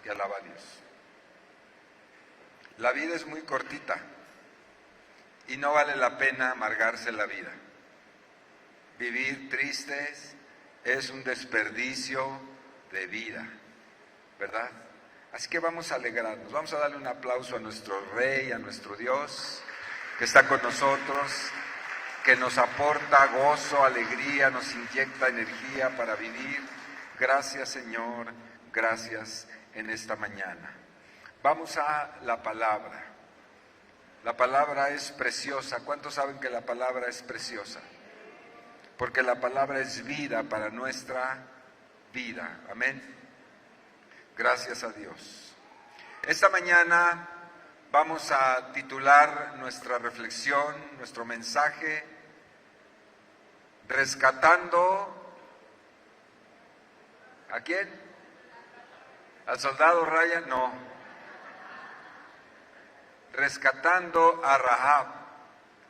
que alaba a Dios. La vida es muy cortita y no vale la pena amargarse la vida. Vivir tristes es un desperdicio de vida, ¿verdad? Así que vamos a alegrarnos, vamos a darle un aplauso a nuestro Rey, a nuestro Dios, que está con nosotros, que nos aporta gozo, alegría, nos inyecta energía para vivir. Gracias, Señor, gracias en esta mañana. Vamos a la palabra. La palabra es preciosa. ¿Cuántos saben que la palabra es preciosa? Porque la palabra es vida para nuestra vida. Amén. Gracias a Dios. Esta mañana vamos a titular nuestra reflexión, nuestro mensaje, rescatando ¿a quién? ¿Al soldado Ryan? No. Rescatando a Rahab,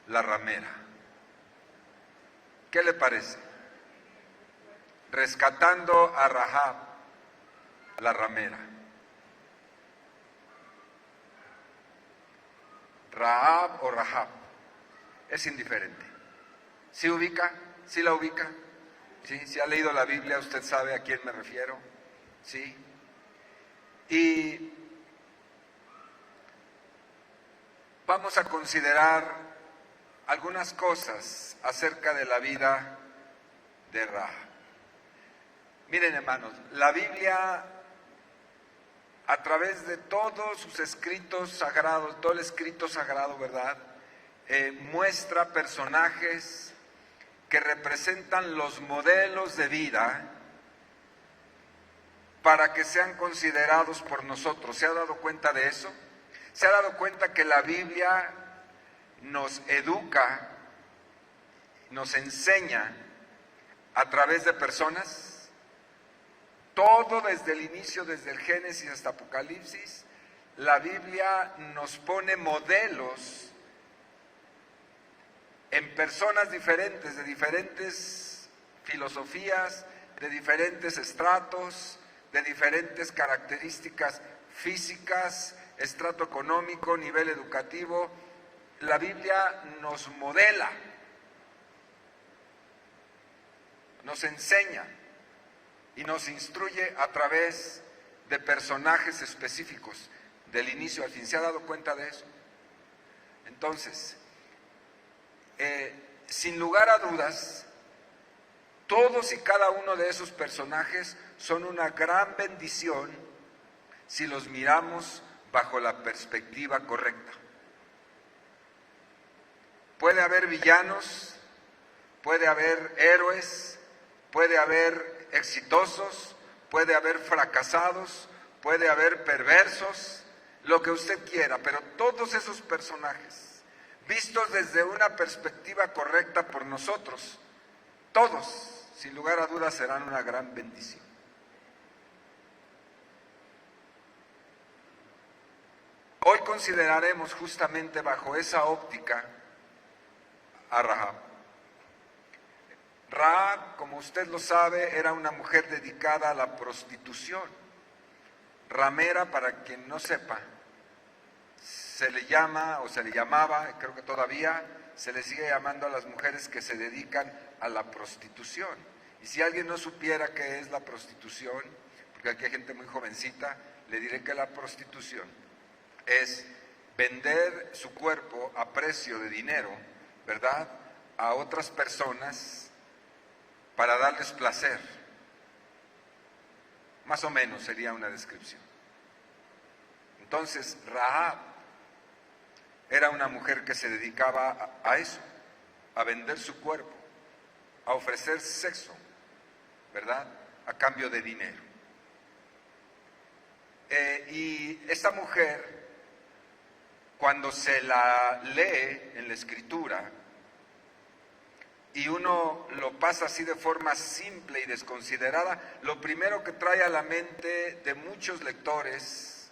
la ramera. ¿Qué le parece? Rescatando a Rahab, la ramera. Rahab o Rahab, es indiferente. ¿Sí ubica? ¿Sí la ubica? ¿Sí? Si ha leído la Biblia, usted sabe a quién me refiero. ¿Sí? Y vamos a considerar algunas cosas acerca de la vida de Rahab. Miren, hermanos, la Biblia, a través de todos sus escritos sagrados, todo el escrito sagrado, ¿verdad? Muestra personajes que representan los modelos de vida para que sean considerados por nosotros. ¿Se ha dado cuenta de eso? ¿Se ha dado cuenta que la Biblia nos educa, nos enseña a través de personas? Todo desde el inicio, desde el Génesis hasta Apocalipsis, la Biblia nos pone modelos en personas diferentes, de diferentes filosofías, de diferentes estratos, de diferentes características físicas, estrato económico, nivel educativo. La Biblia nos modela, nos enseña y nos instruye a través de personajes específicos, del inicio al fin. ¿Se ha dado cuenta de eso? Entonces, sin lugar a dudas, todos y cada uno de esos personajes son una gran bendición si los miramos bajo la perspectiva correcta. Puede haber villanos, puede haber héroes, puede haber exitosos, puede haber fracasados, puede haber perversos, lo que usted quiera, pero todos esos personajes, vistos desde una perspectiva correcta por nosotros, todos, sin lugar a dudas, serán una gran bendición. Hoy consideraremos justamente bajo esa óptica a Rahab. Rahab, como usted lo sabe, era una mujer dedicada a la prostitución. Ramera, para quien no sepa, se le llama o se le llamaba, creo que todavía se le sigue llamando a las mujeres que se dedican a la prostitución. Y si alguien no supiera qué es la prostitución, porque aquí hay gente muy jovencita, le diré que la prostitución es vender su cuerpo a precio de dinero, ¿verdad?, a otras personas para darles placer. Más o menos sería una descripción. Entonces, Rahab era una mujer que se dedicaba a eso, a vender su cuerpo, a ofrecer sexo, ¿verdad?, a cambio de dinero. Y esta mujer, cuando se la lee en la Escritura y uno lo pasa así de forma simple y desconsiderada, lo primero que trae a la mente de muchos lectores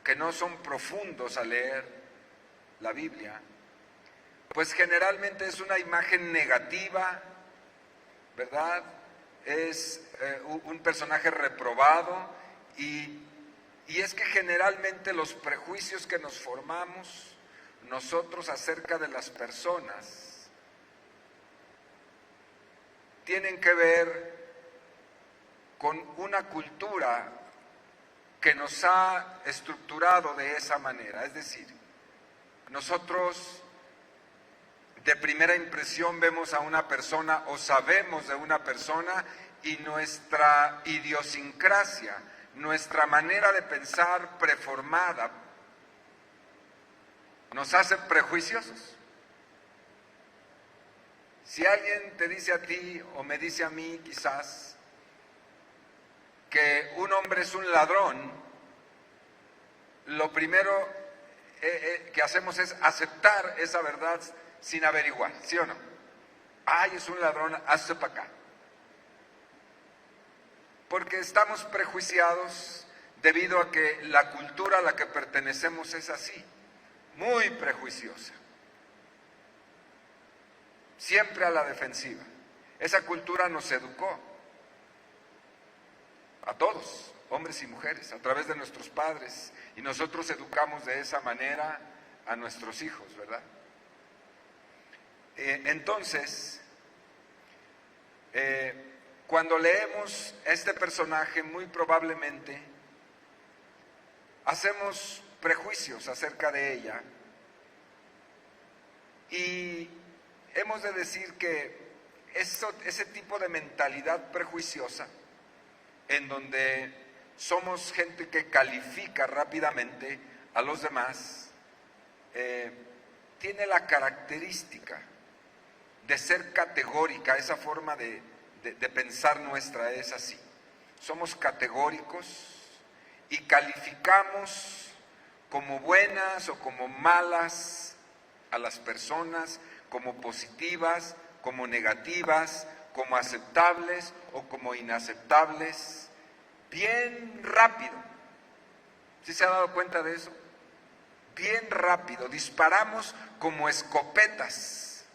que no son profundos a leer la Biblia, pues generalmente es una imagen negativa, ¿verdad? Es un personaje reprobado y Y es que generalmente los prejuicios que nos formamos nosotros acerca de las personas tienen que ver con una cultura que nos ha estructurado de esa manera. Es decir, nosotros de primera impresión vemos a una persona o sabemos de una persona y nuestra idiosincrasia, nuestra manera de pensar preformada, nos hace prejuiciosos. Si alguien te dice a ti o me dice a mí quizás que un hombre es un ladrón, lo primero que hacemos es aceptar esa verdad sin averiguar, ¿sí o no? Ay, es un ladrón, hazte para acá. Porque estamos prejuiciados debido a que la cultura a la que pertenecemos es así, muy prejuiciosa, siempre a la defensiva. Esa cultura nos educó, a todos, hombres y mujeres, a través de nuestros padres, y nosotros educamos de esa manera a nuestros hijos, ¿verdad? Entonces, cuando leemos este personaje, muy probablemente hacemos prejuicios acerca de ella, y hemos de decir que ese tipo de mentalidad prejuiciosa, en donde somos gente que califica rápidamente a los demás, tiene la característica de ser categórica. Esa forma de pensar nuestra es así. Somos categóricos y calificamos como buenas o como malas a las personas, como positivas, como negativas, como aceptables o como inaceptables, bien rápido. ¿Sí se ha dado cuenta de eso? Bien rápido, disparamos como escopetas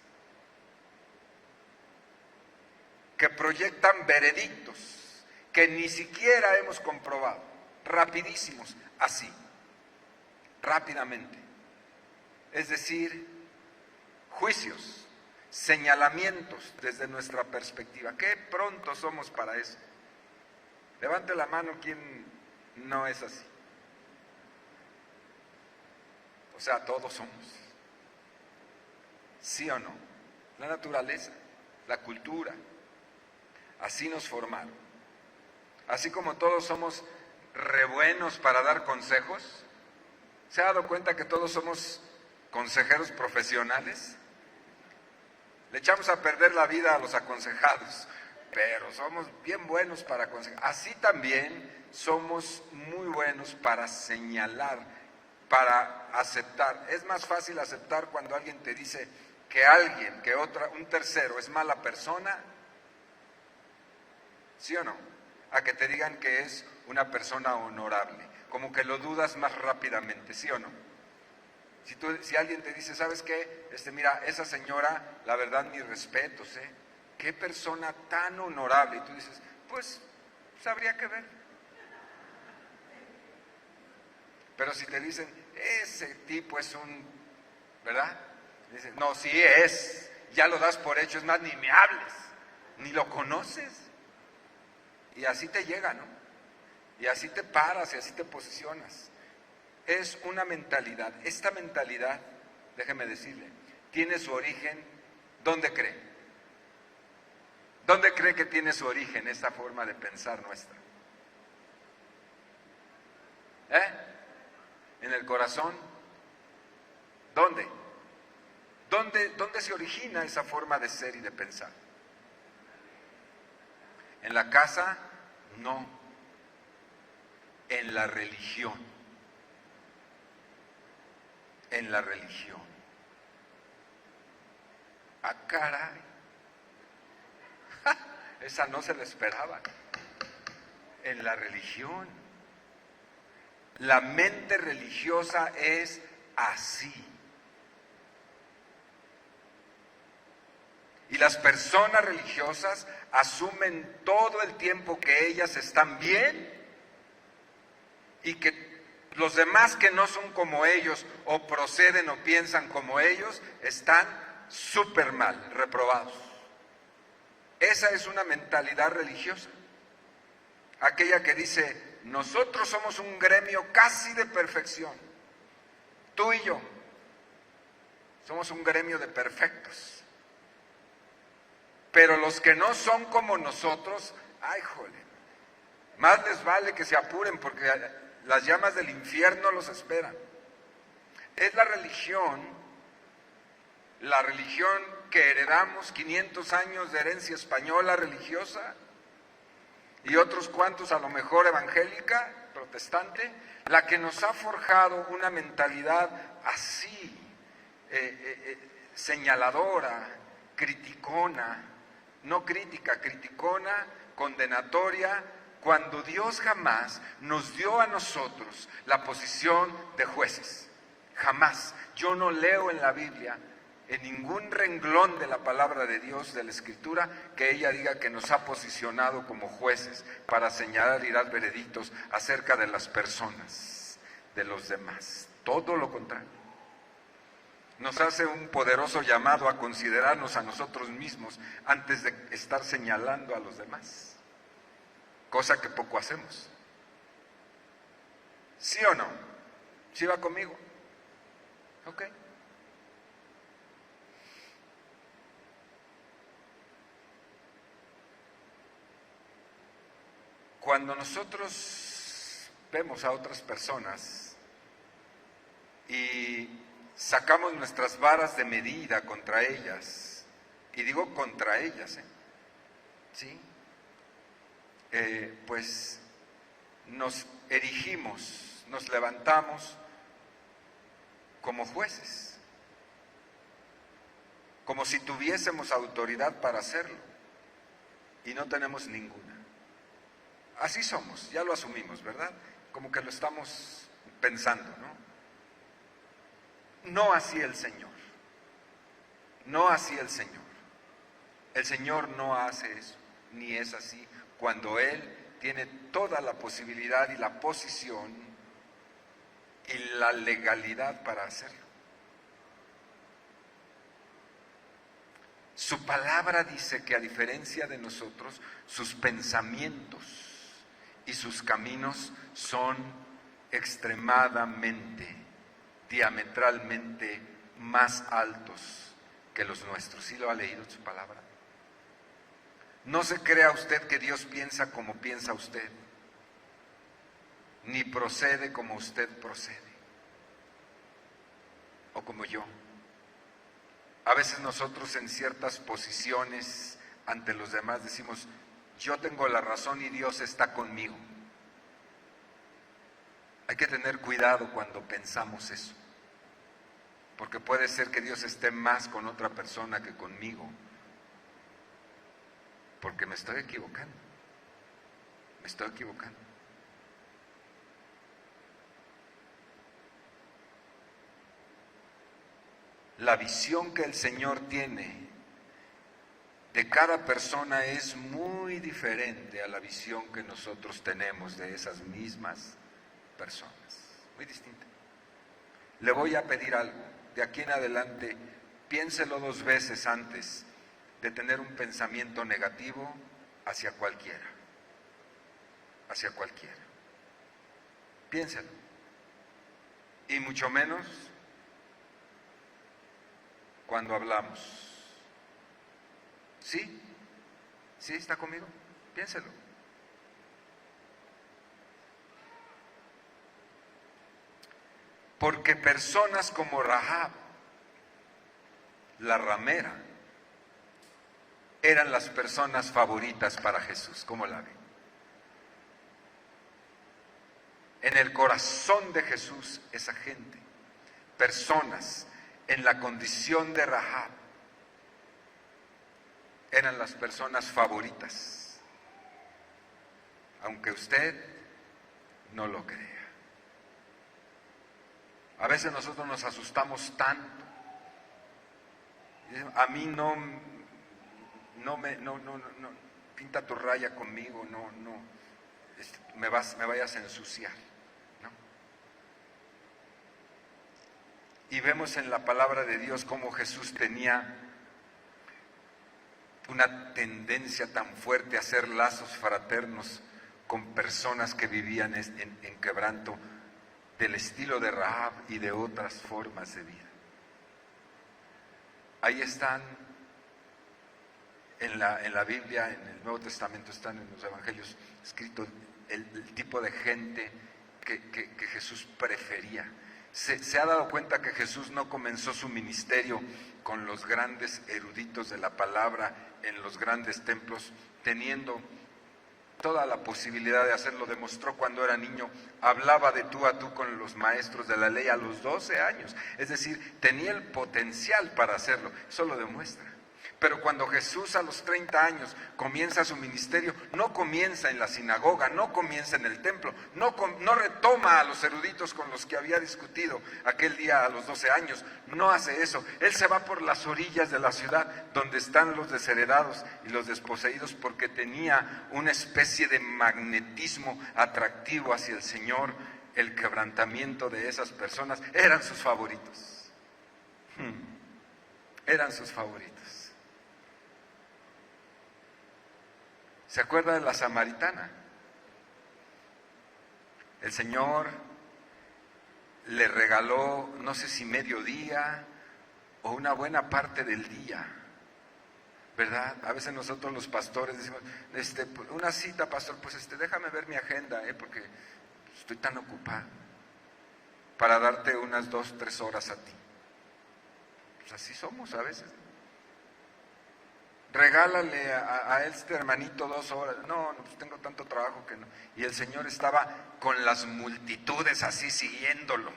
que proyectan veredictos que ni siquiera hemos comprobado, rapidísimos, así, rápidamente. Es decir, juicios, señalamientos desde nuestra perspectiva. Qué pronto somos para eso. Levante la mano quien no es así. O sea, todos somos. ¿Sí o no? La naturaleza, la cultura, así nos formaron. Así como todos somos re buenos para dar consejos, ¿se ha dado cuenta que todos somos consejeros profesionales? Le echamos a perder la vida a los aconsejados, pero somos bien buenos para aconsejar. Así también somos muy buenos para señalar, para aceptar. Es más fácil aceptar cuando alguien te dice que alguien, que un tercero es mala persona, ¿sí o no? A que te digan que es una persona honorable, como que lo dudas más rápidamente, ¿sí o no? Si alguien te dice, ¿sabes qué? Mira, esa señora, la verdad, mis respetos, ¿eh? Qué persona tan honorable. Y tú dices, pues habría que ver. Pero si te dicen, ese tipo es ¿verdad? Dices, no, sí es, ya lo das por hecho, es más, ni me hables, ni lo conoces. Y así te llega, ¿no? Y así te paras y así te posicionas. Es una mentalidad. Esta mentalidad, déjeme decirle, tiene su origen, ¿dónde cree? ¿Dónde cree que tiene su origen esta forma de pensar nuestra? ¿En el corazón? ¿Dónde? ¿Dónde se origina esa forma de ser y de pensar? ¿En la casa? No. En la religión. En la religión. ¡Ah, caray! ¡Ja! Esa no se la esperaba. En la religión. La mente religiosa es así. Y las personas religiosas asumen todo el tiempo que ellas están bien y que los demás que no son como ellos o proceden o piensan como ellos están súper mal, reprobados. Esa es una mentalidad religiosa. Aquella que dice, nosotros somos un gremio casi de perfección. Tú y yo somos un gremio de perfectos. Pero los que no son como nosotros, ¡ay, jole! Más les vale que se apuren porque las llamas del infierno los esperan. Es la religión que heredamos, 500 años de herencia española religiosa y otros cuantos a lo mejor evangélica, protestante, la que nos ha forjado una mentalidad así, señaladora, criticona, no crítica, criticona, condenatoria, cuando Dios jamás nos dio a nosotros la posición de jueces. Jamás. Yo no leo en la Biblia, en ningún renglón de la palabra de Dios, de la Escritura, que ella diga que nos ha posicionado como jueces para señalar y dar veredictos acerca de las personas, de los demás. Todo lo contrario. Nos hace un poderoso llamado a considerarnos a nosotros mismos antes de estar señalando a los demás. Cosa que poco hacemos. ¿Sí o no? ¿Sí va conmigo? Ok. Cuando nosotros vemos a otras personas y sacamos nuestras varas de medida contra ellas, y digo contra ellas, ¿sí? Pues nos erigimos, nos levantamos como jueces, como si tuviésemos autoridad para hacerlo, y no tenemos ninguna. Así somos, ya lo asumimos, ¿verdad? Como que lo estamos pensando, ¿no? No así el Señor, no así el Señor. El Señor no hace eso, ni es así, cuando Él tiene toda la posibilidad y la posición y la legalidad para hacerlo. Su palabra dice que a diferencia de nosotros, sus pensamientos y sus caminos son extremadamente, diametralmente más altos que los nuestros. ¿Sí lo ha leído su palabra? No se crea usted que Dios piensa como piensa usted, ni procede como usted procede, o como yo. A veces nosotros en ciertas posiciones ante los demás decimos, yo tengo la razón y Dios está conmigo. Hay que tener cuidado cuando pensamos eso, porque puede ser que Dios esté más con otra persona que conmigo, porque me estoy equivocando, me estoy equivocando. La visión que el Señor tiene de cada persona es muy diferente a la visión que nosotros tenemos de esas mismas personas, muy distinta. Le voy a pedir algo, de aquí en adelante, piénselo 2 veces antes de tener un pensamiento negativo hacia cualquiera, hacia cualquiera. Piénselo. Y mucho menos cuando hablamos. ¿Sí? ¿Sí está conmigo? Piénselo. Porque personas como Rahab, la ramera, eran las personas favoritas para Jesús. ¿Cómo la ven? En el corazón de Jesús, esa gente, personas en la condición de Rahab, eran las personas favoritas, aunque usted no lo crea. A veces nosotros nos asustamos tanto. A mí no, pinta tu raya conmigo, me vayas a ensuciar. Y vemos en la palabra de Dios cómo Jesús tenía una tendencia tan fuerte a hacer lazos fraternos con personas que vivían en quebranto, del estilo de Rahab y de otras formas de vida. Ahí están en la Biblia, en el Nuevo Testamento, están en los Evangelios escritos el tipo de gente que Jesús prefería. Se ha dado cuenta que Jesús no comenzó su ministerio con los grandes eruditos de la palabra en los grandes templos, teniendo toda la posibilidad de hacerlo. Demostró cuando era niño, hablaba de tú a tú con los maestros de la ley a los 12 años, es decir, tenía el potencial para hacerlo, eso lo demuestra. Pero cuando Jesús a los 30 años comienza su ministerio, no comienza en la sinagoga, no comienza en el templo, no retoma a los eruditos con los que había discutido aquel día a los 12 años, no hace eso. Él se va por las orillas de la ciudad donde están los desheredados y los desposeídos, porque tenía una especie de magnetismo atractivo hacia el Señor. El quebrantamiento de esas personas eran sus favoritos. Eran sus favoritos. ¿Se acuerda de la samaritana? El Señor le regaló, no sé si mediodía o una buena parte del día, ¿verdad? A veces nosotros los pastores decimos, una cita, pastor, pues déjame ver mi agenda, porque estoy tan ocupado, para darte unas 2, 3 horas a ti. Pues así somos a veces. Regálale a este hermanito 2 horas. No, pues tengo tanto trabajo que no. Y el Señor estaba con las multitudes así siguiéndolo.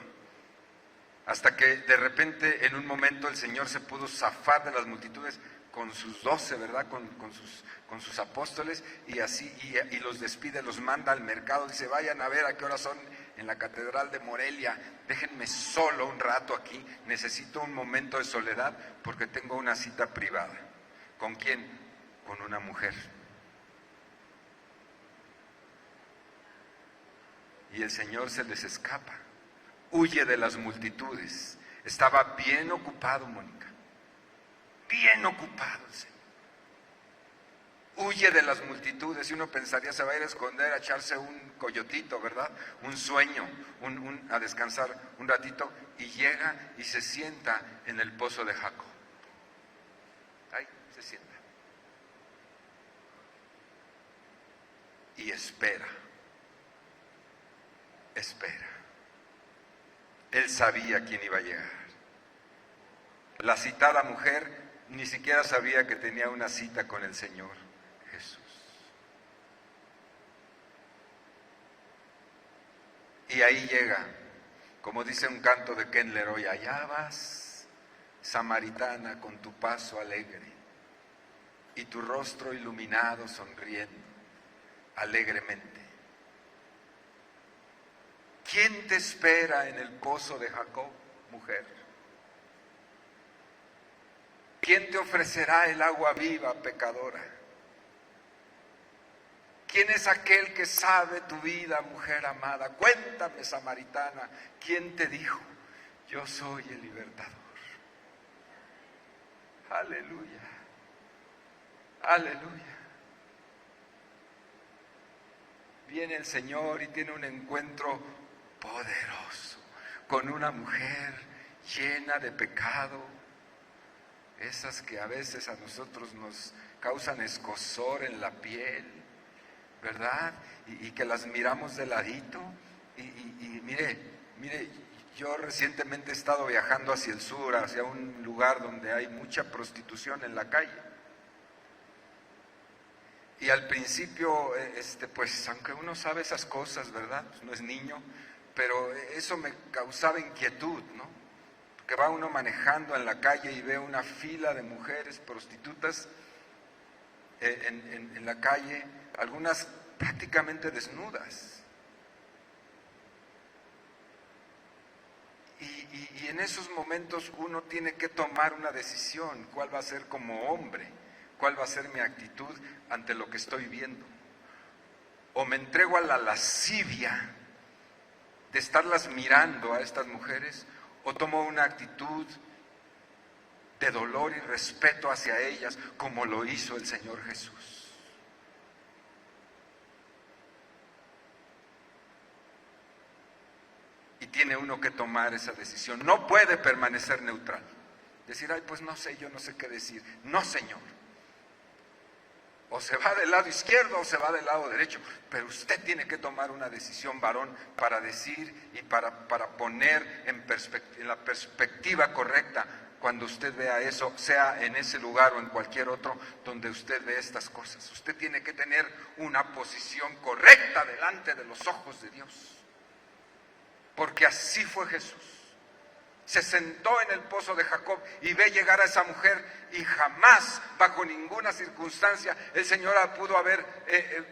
Hasta que de repente en un momento el Señor se pudo zafar de las multitudes con sus 12, ¿verdad? Con sus apóstoles, y así, y los despide, los manda al mercado, dice, vayan a ver a qué hora son en la Catedral de Morelia, déjenme solo un rato aquí, necesito un momento de soledad porque tengo una cita privada. ¿Con quién? Con una mujer. Y el Señor se les escapa, huye de las multitudes. Estaba bien ocupado, Mónica, bien ocupado el Señor. Huye de las multitudes y uno pensaría se va a ir a esconder, a echarse un coyotito, ¿verdad? Un sueño, a descansar un ratito, y llega y se sienta en el pozo de Jacob. Ahí se sienta. Y espera. Él sabía quién iba a llegar. La citada mujer ni siquiera sabía que tenía una cita con el Señor Jesús. Y ahí llega, como dice un canto de Ken Leroy, allá vas, samaritana, con tu paso alegre y tu rostro iluminado sonriendo alegremente. ¿Quién te espera en el pozo de Jacob, mujer? ¿Quién te ofrecerá el agua viva, pecadora? ¿Quién es aquel que sabe tu vida, mujer amada? Cuéntame, samaritana, ¿quién te dijo? Yo soy el libertador. Aleluya, aleluya. Viene el Señor y tiene un encuentro poderoso con una mujer llena de pecado, esas que a veces a nosotros nos causan escozor en la piel, ¿verdad? Y que las miramos de ladito. Y mire, yo recientemente he estado viajando hacia el sur, hacia un lugar donde hay mucha prostitución en la calle. Y al principio, pues aunque uno sabe esas cosas, ¿verdad? Pues no es niño, pero eso me causaba inquietud, ¿no? Que va uno manejando en la calle y ve una fila de mujeres prostitutas en la calle, algunas prácticamente desnudas. Y en esos momentos uno tiene que tomar una decisión, cuál va a ser como hombre, cuál va a ser mi actitud ante lo que estoy viendo. O me entrego a la lascivia de estarlas mirando a estas mujeres, ¿O tomó una actitud de dolor y respeto hacia ellas como lo hizo el Señor Jesús? Y tiene uno que tomar esa decisión. No puede permanecer neutral. Decir, ay, pues no sé, yo no sé qué decir. No, Señor. O se va del lado izquierdo o se va del lado derecho. Pero usted tiene que tomar una decisión, varón, para decir y para poner en la perspectiva correcta cuando usted vea eso, sea en ese lugar o en cualquier otro donde usted ve estas cosas. Usted tiene que tener una posición correcta delante de los ojos de Dios. Porque así fue Jesús. Se sentó en el pozo de Jacob y ve llegar a esa mujer y jamás, bajo ninguna circunstancia, el Señor pudo haber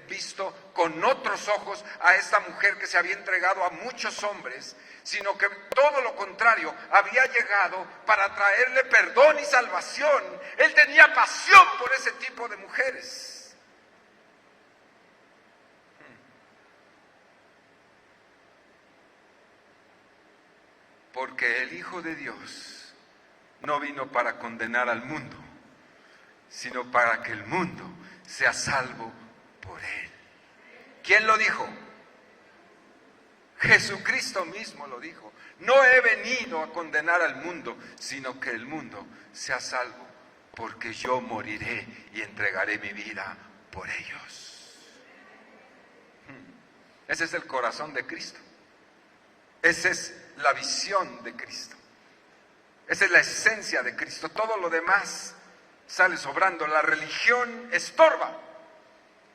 visto con otros ojos a esta mujer que se había entregado a muchos hombres, sino que todo lo contrario, había llegado para traerle perdón y salvación. Él tenía pasión por ese tipo de mujeres. Porque el Hijo de Dios no vino para condenar al mundo, sino para que el mundo sea salvo por Él. ¿Quién lo dijo? Jesucristo mismo lo dijo. No he venido a condenar al mundo, sino que el mundo sea salvo, porque yo moriré y entregaré mi vida por ellos. Ese es el corazón de Cristo. Esa es la visión de Cristo. Esa es la esencia de Cristo. Todo lo demás sale sobrando. La religión estorba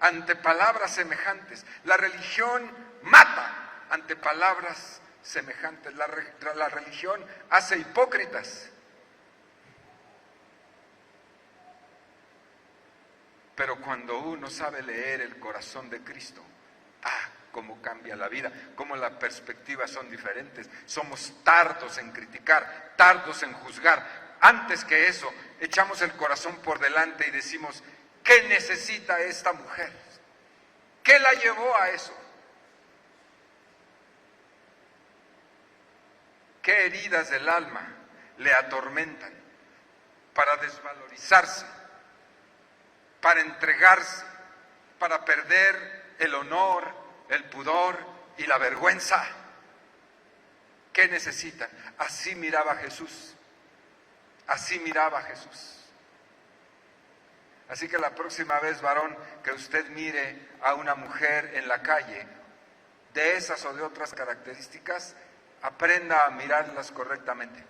ante palabras semejantes. La religión mata ante palabras semejantes. La religión hace hipócritas. Pero cuando uno sabe leer el corazón de Cristo, cómo cambia la vida, cómo las perspectivas son diferentes. Somos tardos en criticar, tardos en juzgar. Antes que eso, echamos el corazón por delante y decimos, ¿qué necesita esta mujer? ¿Qué la llevó a eso? ¿Qué heridas del alma le atormentan para desvalorizarse, para entregarse, para perder el honor, el pudor y la vergüenza? ¿Qué necesitan? Así miraba Jesús. Así miraba Jesús. Así que la próxima vez, varón, que usted mire a una mujer en la calle, de esas o de otras características, aprenda a mirarlas correctamente,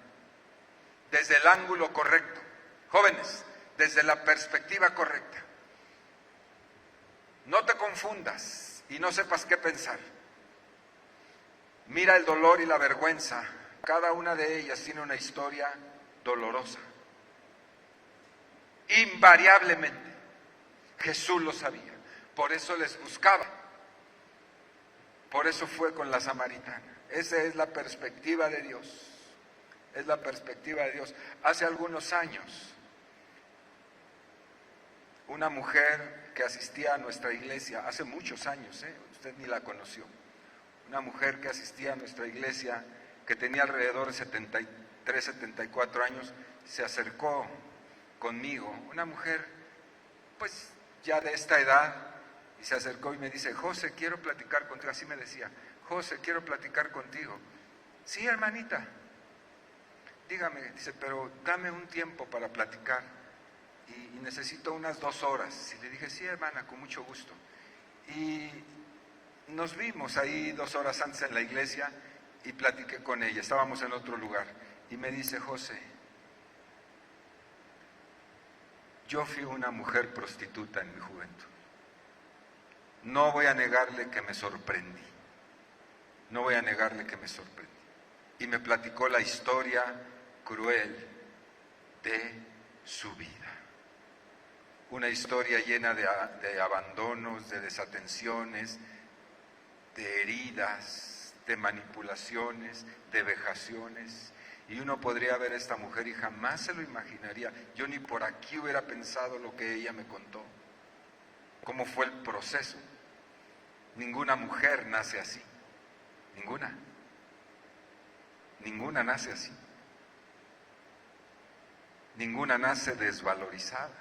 desde el ángulo correcto. Jóvenes, desde la perspectiva correcta. No te confundas y no sepas qué pensar. Mira el dolor y la vergüenza. Cada una de ellas tiene una historia dolorosa. Invariablemente. Jesús lo sabía. Por eso les buscaba. Por eso fue con la samaritana. Esa es la perspectiva de Dios. Es la perspectiva de Dios. Hace algunos años, una mujer que asistía a nuestra iglesia, hace muchos años, usted ni la conoció, una mujer que asistía a nuestra iglesia, que tenía alrededor de 73, 74 años, se acercó conmigo, una mujer pues ya de esta edad, y se acercó y me dice, José, quiero platicar contigo, así me decía, José, quiero platicar contigo. Sí, hermanita, dígame, dice, pero dame un tiempo para platicar. Y necesito unas 2 horas. Y le dije, sí, hermana, con mucho gusto. Y nos vimos ahí 2 horas antes en la iglesia y platiqué con ella. Estábamos en otro lugar. Y me dice, José, yo fui una mujer prostituta en mi juventud. No voy a negarle que me sorprendí. No voy a negarle que me sorprendí. Y me platicó la historia cruel de su vida. Una historia llena de abandonos, de desatenciones, de heridas, de manipulaciones, de vejaciones. Y uno podría ver a esta mujer y jamás se lo imaginaría. Yo ni por aquí hubiera pensado lo que ella me contó. ¿Cómo fue el proceso? Ninguna mujer nace así. Ninguna. Ninguna nace así. Ninguna nace desvalorizada,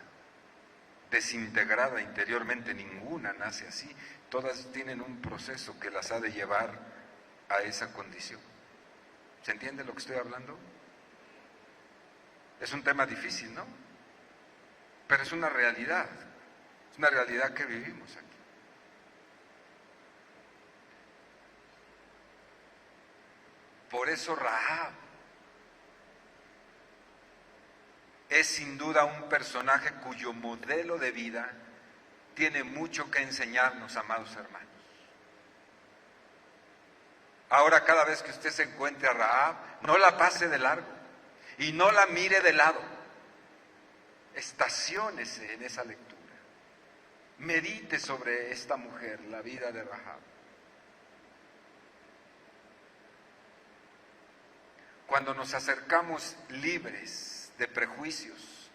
desintegrada interiormente, ninguna nace así. Todas tienen un proceso que las ha de llevar a esa condición. ¿Se entiende lo que estoy hablando? Es un tema difícil, ¿no? Pero es una realidad que vivimos aquí. Por eso Rahab es sin duda un personaje cuyo modelo de vida tiene mucho que enseñarnos, amados hermanos. Ahora, cada vez que usted se encuentre a Rahab, no la pase de largo y no la mire de lado. Estaciónese en esa lectura. Medite sobre esta mujer, la vida de Rahab. Cuando nos acercamos libres de prejuicios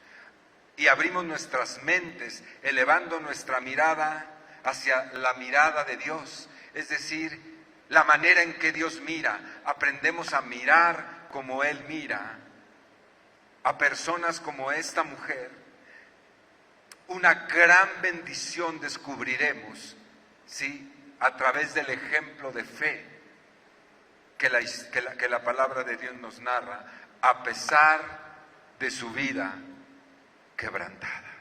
y abrimos nuestras mentes, elevando nuestra mirada hacia la mirada de Dios, es decir, la manera en que Dios mira, aprendemos a mirar como Él mira, a personas como esta mujer, una gran bendición descubriremos, ¿sí?, a través del ejemplo de fe que la palabra de Dios nos narra, a pesar de su vida quebrantada.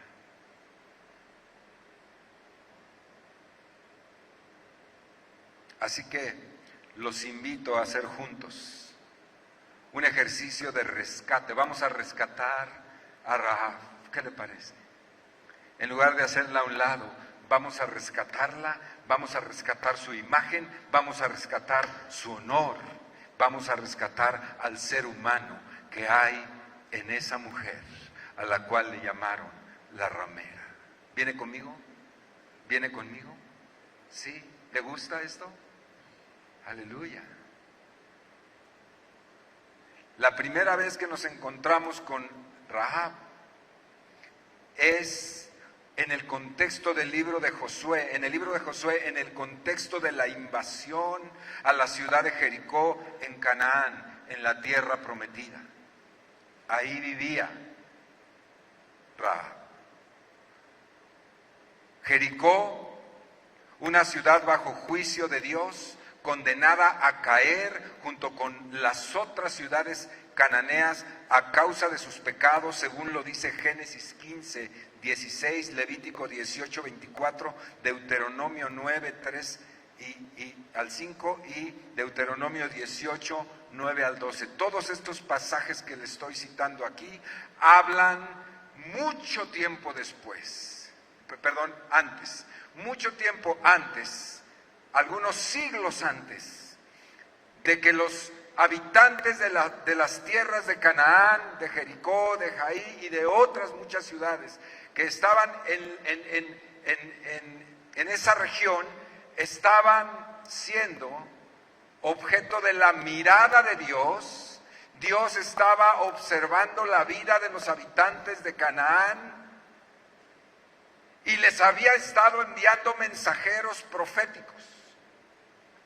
Así que los invito a hacer juntos un ejercicio de rescate. Vamos a rescatar a Rahab. ¿Qué le parece? En lugar de hacerla a un lado, vamos a rescatarla, vamos a rescatar su imagen, vamos a rescatar su honor, vamos a rescatar al ser humano que hay en esa mujer, a la cual le llamaron la ramera. ¿Viene conmigo? ¿Viene conmigo? ¿Sí? ¿Le gusta esto? Aleluya. La primera vez que nos encontramos con Rahab es en el contexto del libro de Josué, en el contexto de la invasión a la ciudad de Jericó en Canaán, en la tierra prometida. Ahí vivía Rahab. Jericó, una ciudad bajo juicio de Dios, condenada a caer junto con las otras ciudades cananeas a causa de sus pecados, según lo dice Génesis 15, 16, Levítico 18, 24, Deuteronomio 9, 3 al 5 y Deuteronomio 18, 9 al 12. Todos estos pasajes que le estoy citando aquí hablan mucho tiempo antes, algunos siglos antes de que los habitantes de las tierras de Canaán, de Jericó, de Jaí y de otras muchas ciudades que estaban en esa región, estaban siendo objeto de la mirada de Dios. Dios estaba observando la vida de los habitantes de Canaán y les había estado enviando mensajeros proféticos,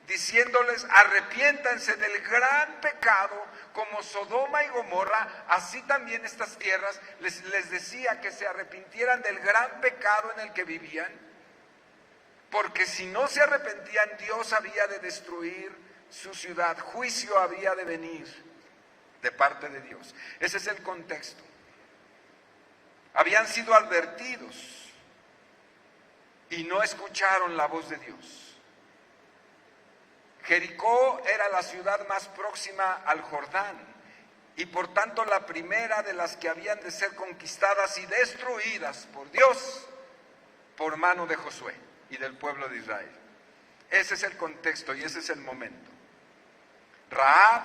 diciéndoles: arrepiéntanse del gran pecado, como Sodoma y Gomorra, así también estas tierras. Les decía que se arrepintieran del gran pecado en el que vivían, porque si no se arrepentían, Dios había de destruir su ciudad, juicio había de venir de parte de Dios. Ese es el contexto. Habían sido advertidos y no escucharon la voz de Dios. Jericó era la ciudad más próxima al Jordán y por tanto la primera de las que habían de ser conquistadas y destruidas por Dios por mano de Josué y del pueblo de Israel. Ese es el contexto y ese es el momento. Rahab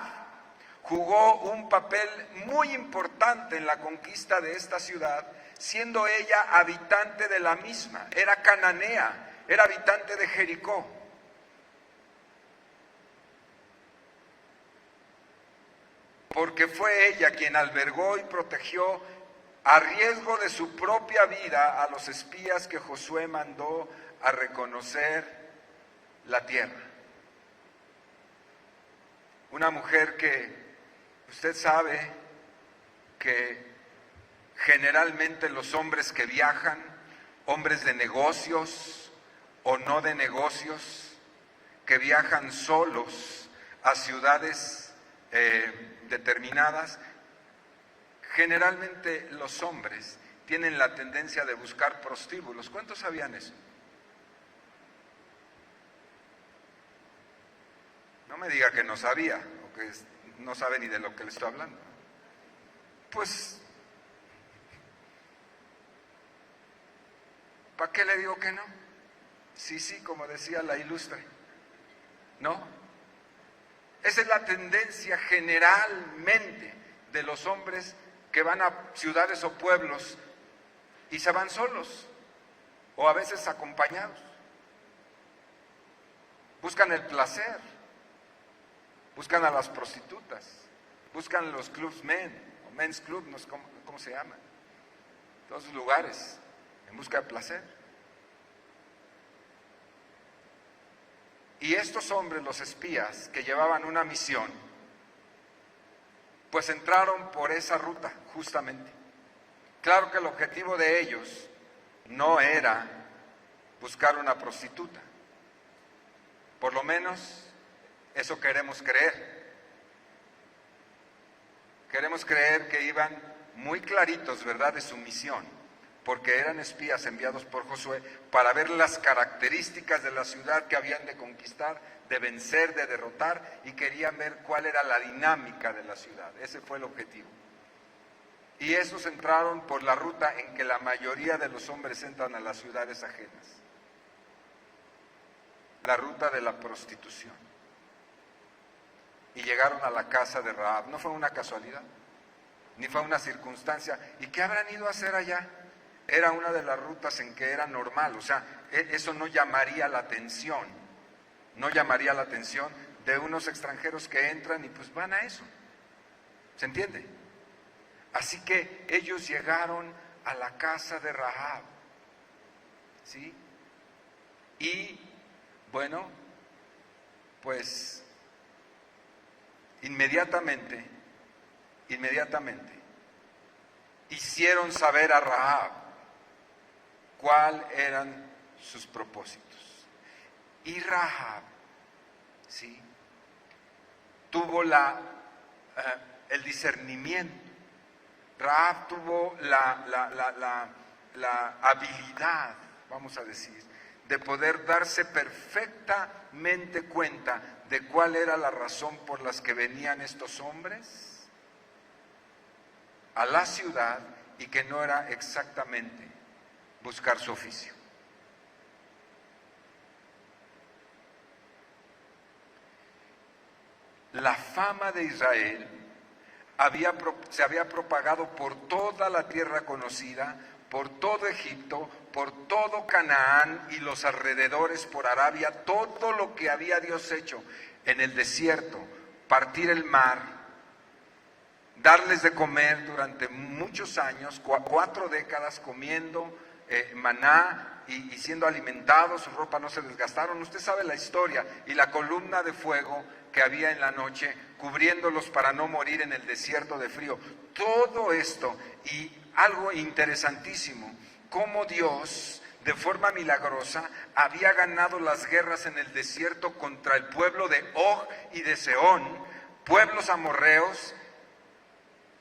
jugó un papel muy importante en la conquista de esta ciudad, siendo ella habitante de la misma. Era cananea, era habitante de Jericó. Porque fue ella quien albergó y protegió a riesgo de su propia vida a los espías que Josué mandó a reconocer la tierra. Una mujer que Usted sabe que generalmente los hombres que viajan, hombres de negocios o no de negocios, que viajan solos a ciudades determinadas, generalmente los hombres tienen la tendencia de buscar prostíbulos. ¿Cuántos sabían eso? No me diga que no sabía, o que no sabe ni de lo que le estoy hablando. Pues, ¿para qué le digo que no? Sí, como decía la ilustre. ¿No? Esa es la tendencia generalmente de los hombres que van a ciudades o pueblos y se van solos, o a veces acompañados. Buscan el placer, buscan a las prostitutas, buscan los clubs men, o men's club, no sé cómo se llaman, todos los lugares, en busca de placer. Y estos hombres, los espías, que llevaban una misión, pues entraron por esa ruta, justamente. Claro que el objetivo de ellos no era buscar una prostituta. Por lo menos eso queremos creer. Queremos creer que iban muy claritos, ¿verdad?, de su misión, porque eran espías enviados por Josué para ver las características de la ciudad que habían de conquistar, de vencer, de derrotar, y querían ver cuál era la dinámica de la ciudad. Ese fue el objetivo. Y esos entraron por la ruta en que la mayoría de los hombres entran a las ciudades ajenas. La ruta de la prostitución. Y llegaron a la casa de Rahab. No fue una casualidad, ni fue una circunstancia. ¿Y qué habrán ido a hacer allá? Era una de las rutas en que era normal, o sea, eso no llamaría la atención, no llamaría la atención de unos extranjeros que entran y pues van a eso, ¿se entiende? Así que ellos llegaron a la casa de Rahab, ¿sí? Y, bueno, pues, inmediatamente, hicieron saber a Rahab cuáles eran sus propósitos. Y Rahab, ¿sí?, tuvo el discernimiento. Rahab tuvo la habilidad, vamos a decir, de poder darse perfectamente cuenta de cuál era la razón por las que venían estos hombres a la ciudad y que no era exactamente buscar su oficio. La fama de Israel se había propagado por toda la tierra conocida, por todo Egipto, por todo Canaán y los alrededores, por Arabia, todo lo que había Dios hecho en el desierto, partir el mar, darles de comer durante muchos años, 4 décadas comiendo maná y siendo alimentados, su ropa no se desgastaron. Usted sabe la historia, y la columna de fuego que había en la noche cubriéndolos para no morir en el desierto de frío. Todo esto, y algo interesantísimo, cómo Dios de forma milagrosa había ganado las guerras en el desierto contra el pueblo de Og y de Sehón, pueblos amorreos.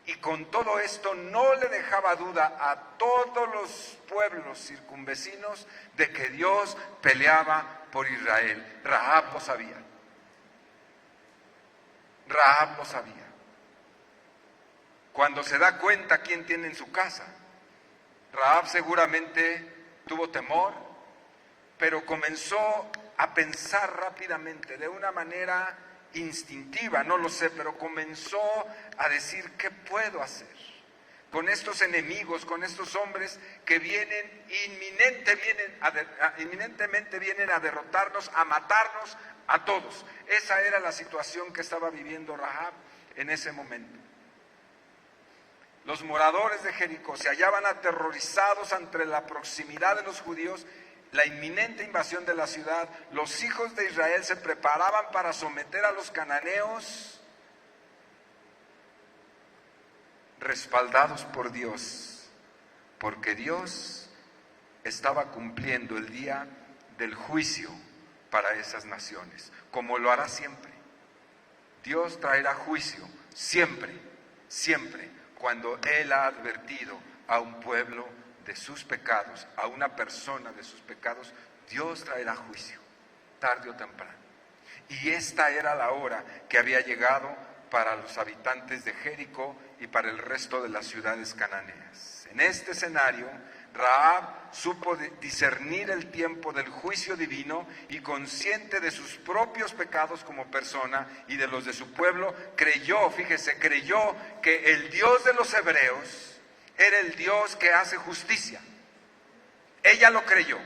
Y con todo esto no le dejaba duda a todos los pueblos circunvecinos de que Dios peleaba por Israel. Rahab lo sabía. Rahab lo sabía. Cuando se da cuenta quién tiene en su casa, Rahab seguramente tuvo temor, pero comenzó a pensar rápidamente, de una manera instintiva, no lo sé, pero comenzó a decir: ¿qué puedo hacer con estos enemigos, con estos hombres que inminentemente vienen a derrotarnos, a matarnos a todos? Esa era la situación que estaba viviendo Rahab en ese momento. Los moradores de Jericó se hallaban aterrorizados ante la proximidad de los judíos, la inminente invasión de la ciudad. Los hijos de Israel se preparaban para someter a los cananeos respaldados por Dios, porque Dios estaba cumpliendo el día del juicio para esas naciones, como lo hará siempre. Dios traerá juicio siempre, siempre, cuando Él ha advertido a un pueblo de sus pecados, a una persona de sus pecados. Dios traerá juicio, tarde o temprano. Y esta era la hora que había llegado para los habitantes de Jericó y para el resto de las ciudades cananeas. En este escenario, Rahab supo discernir el tiempo del juicio divino y, consciente de sus propios pecados como persona y de los de su pueblo, creyó que el Dios de los hebreos era el Dios que hace justicia. Ella lo creyó,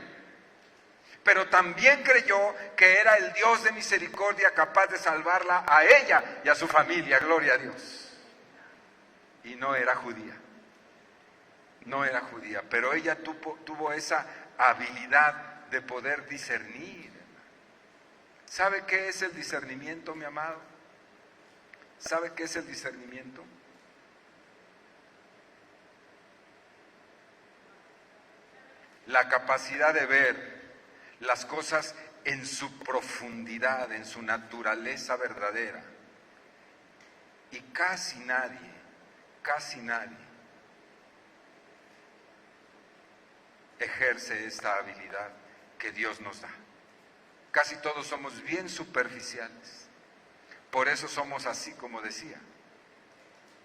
pero también creyó que era el Dios de misericordia capaz de salvarla a ella y a su familia, gloria a Dios. Y no era judía. No era judía, pero ella tuvo esa habilidad de poder discernir. ¿Sabe qué es el discernimiento, mi amado? ¿Sabe qué es el discernimiento? La capacidad de ver las cosas en su profundidad, en su naturaleza verdadera. Y casi nadie ejerce esta habilidad que Dios nos da. Casi todos somos bien superficiales. Por eso somos así, como decía.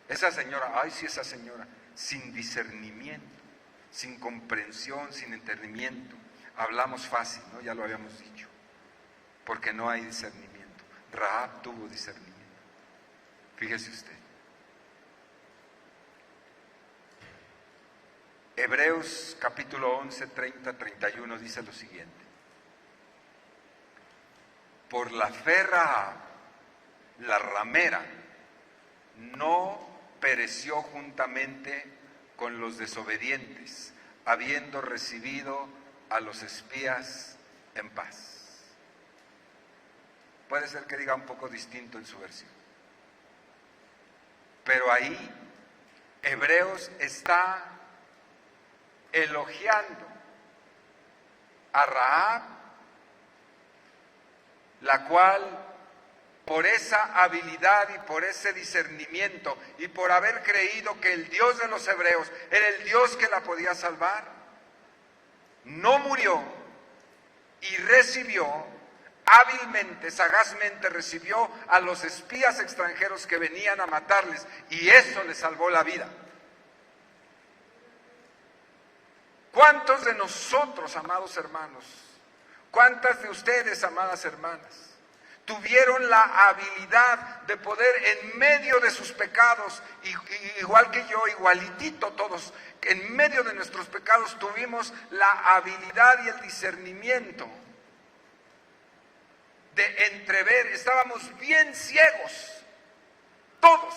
Esa señora, sin discernimiento, sin comprensión, sin entendimiento. Hablamos fácil, ¿no? Ya lo habíamos dicho. Porque no hay discernimiento. Rahab tuvo discernimiento. Fíjese usted. Hebreos capítulo 11, 30, 31 dice lo siguiente. Por la fe Rahab, la ramera, no pereció juntamente con los desobedientes, habiendo recibido a los espías en paz. Puede ser que diga un poco distinto en su versión. Pero ahí Hebreos está elogiando a Rahab, la cual por esa habilidad y por ese discernimiento y por haber creído que el Dios de los hebreos era el Dios que la podía salvar, no murió y recibió hábilmente, sagazmente recibió a los espías extranjeros que venían a matarles, y eso le salvó la vida. ¿Cuántos de nosotros, amados hermanos, cuántas de ustedes, amadas hermanas, tuvieron la habilidad de poder en medio de sus pecados, igual que yo, igualitito todos, en medio de nuestros pecados tuvimos la habilidad y el discernimiento de entrever? Estábamos bien ciegos, todos,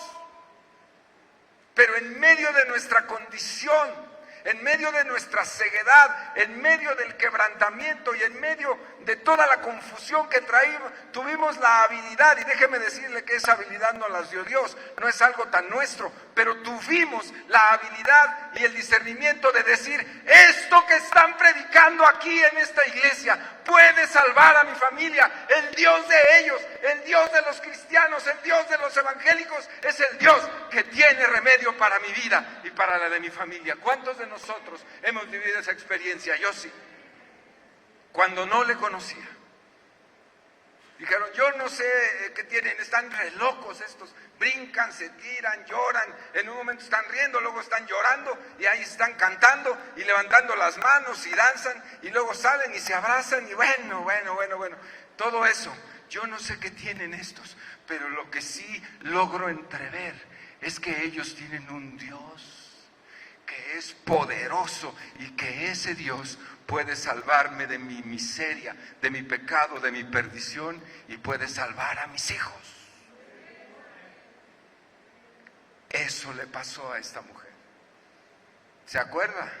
pero en medio de nuestra condición, en medio de nuestra ceguedad, en medio del quebrantamiento y en medio de toda la confusión que traímos, tuvimos la habilidad, y déjeme decirle que esa habilidad nos la dio Dios, no es algo tan nuestro, pero tuvimos la habilidad y el discernimiento de decir: esto que están predicando aquí en esta iglesia puede salvar a mi familia. El Dios de ellos, el Dios de los cristianos, el Dios de los evangélicos es el Dios que tiene remedio para mi vida y para la de mi familia. ¿Cuántos de nosotros hemos vivido esa experiencia? Yo sí. Cuando no le conocía, dijeron: yo no sé qué tienen, están re locos estos, brincan, se tiran, lloran, en un momento están riendo, luego están llorando, y ahí están cantando y levantando las manos y danzan, y luego salen y se abrazan, y bueno, todo eso. Yo no sé qué tienen estos, pero lo que sí logro entrever es que ellos tienen un Dios que es poderoso, y que ese Dios puede salvarme de mi miseria, de mi pecado, de mi perdición, y puede salvar a mis hijos. Eso le pasó a esta mujer. ¿Se acuerda?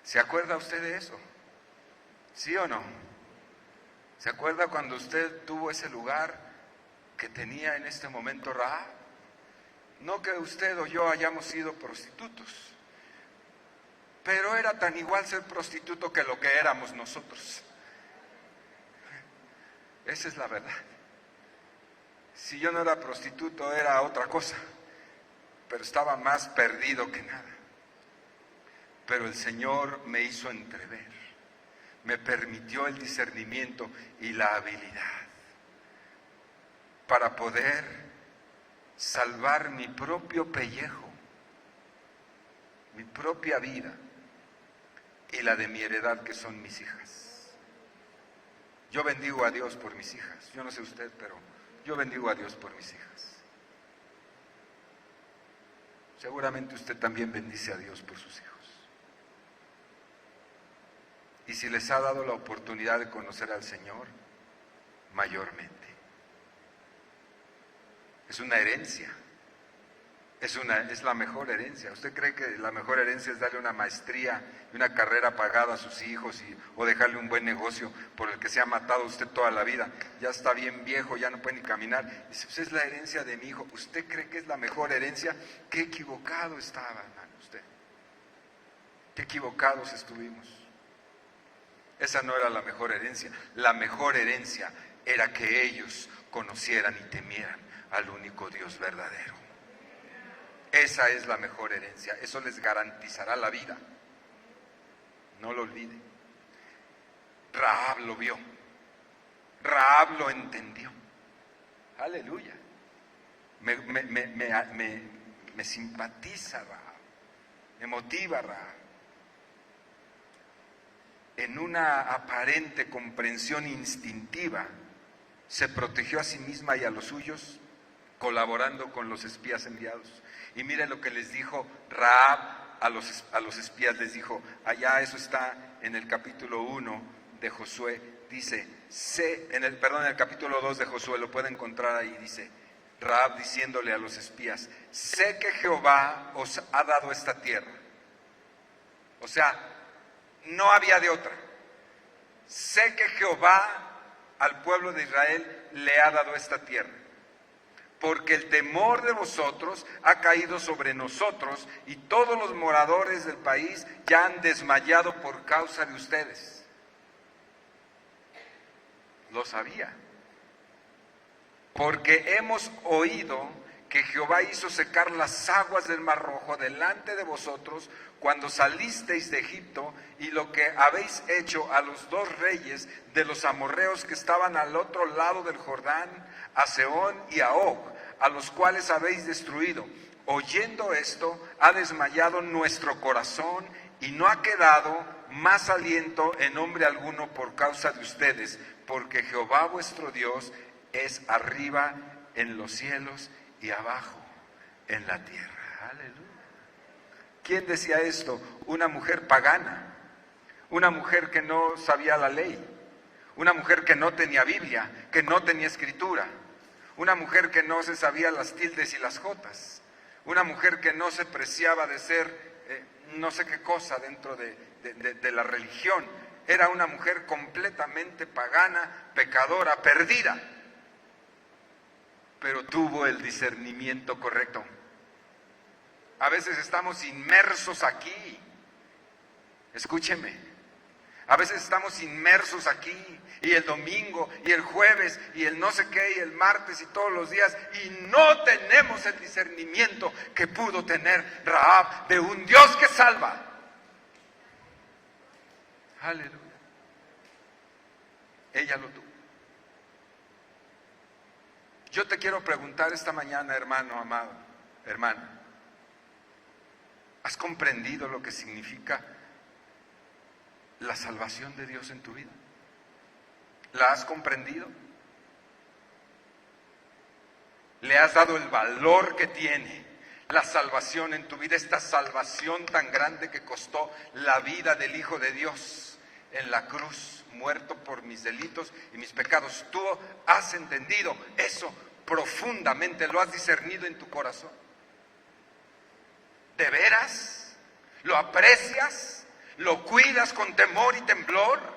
¿Se acuerda usted de eso? ¿Sí o no? ¿Se acuerda cuando usted tuvo ese lugar que tenía en este momento Rahab? No que usted o yo hayamos sido prostitutos, pero era tan igual ser prostituto que lo que éramos nosotros. Esa es la verdad. Si yo no era prostituto, era otra cosa, pero estaba más perdido que nada. Pero el Señor me hizo entrever, me permitió el discernimiento y la habilidad para poder salvar mi propio pellejo, mi propia vida y la de mi heredad, que son mis hijas. Yo bendigo a Dios por mis hijas. Yo no sé usted, pero yo bendigo a Dios por mis hijas. Seguramente usted también bendice a Dios por sus hijos. Y si les ha dado la oportunidad de conocer al Señor, mayormente. Es una herencia. Es la mejor herencia. ¿Usted cree que la mejor herencia es darle una maestría y una carrera pagada a sus hijos o dejarle un buen negocio por el que se ha matado usted toda la vida? Ya está bien viejo, ya no puede ni caminar. Dice, pues es la herencia de mi hijo. ¿Usted cree que es la mejor herencia? Qué equivocado estaba, hermano, usted. Qué equivocados estuvimos. Esa no era la mejor herencia. La mejor herencia era que ellos conocieran y temieran al único Dios verdadero. Esa es la mejor herencia. Eso les garantizará la vida. No lo olvide. Rahab lo vio. Rahab lo entendió. Aleluya. Me simpatiza Rahab. Me motiva Rahab. En una aparente comprensión instintiva, se protegió a sí misma y a los suyos, colaborando con los espías enviados. Y mire lo que les dijo Rahab a los espías, les dijo, allá eso está en el capítulo 1 de Josué, dice, en el capítulo 2 de Josué, lo puede encontrar ahí, dice, Rahab diciéndole a los espías, sé que Jehová os ha dado esta tierra. O sea, no había de otra. Sé que Jehová al pueblo de Israel le ha dado esta tierra, porque el temor de vosotros ha caído sobre nosotros y todos los moradores del país ya han desmayado por causa de ustedes. Lo sabía. Porque hemos oído que Jehová hizo secar las aguas del Mar Rojo delante de vosotros cuando salisteis de Egipto, y lo que habéis hecho a los dos reyes de los amorreos que estaban al otro lado del Jordán, a Sehón y a Og, a los cuales habéis destruido. Oyendo esto, ha desmayado nuestro corazón y no ha quedado más aliento en hombre alguno por causa de ustedes, porque Jehová vuestro Dios es arriba en los cielos y abajo en la tierra. Aleluya. ¿Quién decía esto? Una mujer pagana, una mujer que no sabía la ley, una mujer que no tenía Biblia, que no tenía escritura, una mujer que no se sabía las tildes y las jotas, una mujer que no se preciaba de ser no sé qué cosa dentro de la religión. Era una mujer completamente pagana, pecadora, perdida, pero tuvo el discernimiento correcto. A veces estamos inmersos aquí, escúcheme, a veces estamos inmersos aquí, y el domingo, y el jueves, y el no sé qué, y el martes, y todos los días, y no tenemos el discernimiento que pudo tener Rahab de un Dios que salva. Aleluya. Ella lo tuvo. Yo te quiero preguntar esta mañana, hermano amado, hermana, ¿has comprendido lo que significa la salvación de Dios en tu vida? ¿La has comprendido? ¿Le has dado el valor que tiene la salvación en tu vida? Esta salvación tan grande que costó la vida del Hijo de Dios en la cruz, muerto por mis delitos y mis pecados. ¿Tú has entendido eso profundamente? ¿Lo has discernido en tu corazón? ¿De veras? ¿Lo aprecias? ¿Lo cuidas con temor y temblor?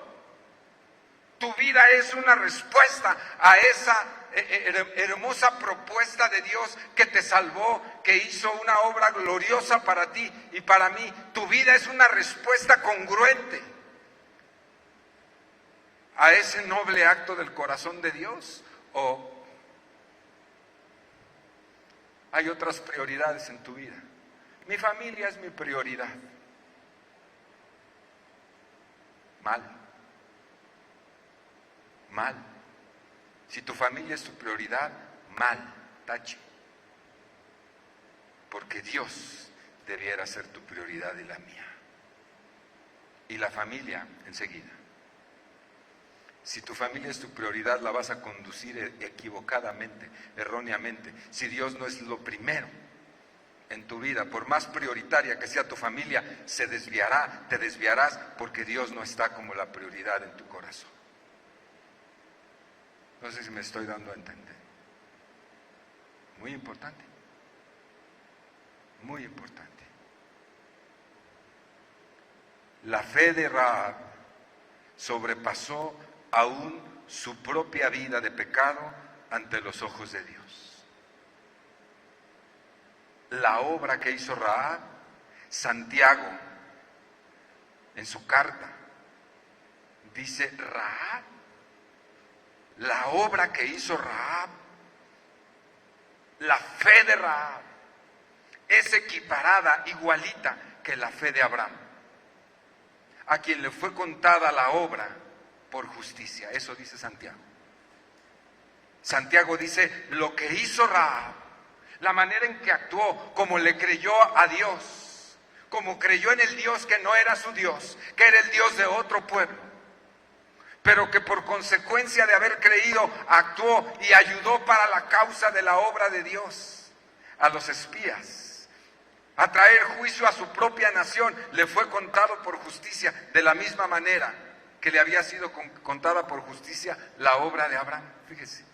Tu vida es una respuesta a esa hermosa propuesta de Dios que te salvó, que hizo una obra gloriosa para ti y para mí. Tu vida es una respuesta congruente a ese noble acto del corazón de Dios, o hay otras prioridades en tu vida. Mi familia es mi prioridad. Mal. Si tu familia es tu prioridad, mal, tache. Porque Dios debiera ser tu prioridad y la mía. Y la familia enseguida. Si tu familia es tu prioridad, la vas a conducir equivocadamente, erróneamente. Si Dios no es lo primero en tu vida, por más prioritaria que sea tu familia, se desviará, te desviarás, porque Dios no está como la prioridad en tu corazón. No sé si me estoy dando a entender. Muy importante. Muy importante. La fe de Rahab sobrepasó aún su propia vida de pecado ante los ojos de Dios. La obra que hizo Rahab, Santiago, en su carta, dice: Rahab, la obra que hizo Rahab, la fe de Rahab, es equiparada, igualita que la fe de Abraham, a quien le fue contada la obra por justicia. Eso dice Santiago. Santiago dice: lo que hizo Rahab, la manera en que actuó, como le creyó a Dios, como creyó en el Dios que no era su Dios, que era el Dios de otro pueblo, pero que por consecuencia de haber creído actuó y ayudó para la causa de la obra de Dios. A los espías, a traer juicio a su propia nación, le fue contado por justicia, de la misma manera que le había sido contada por justicia la obra de Abraham. Fíjese,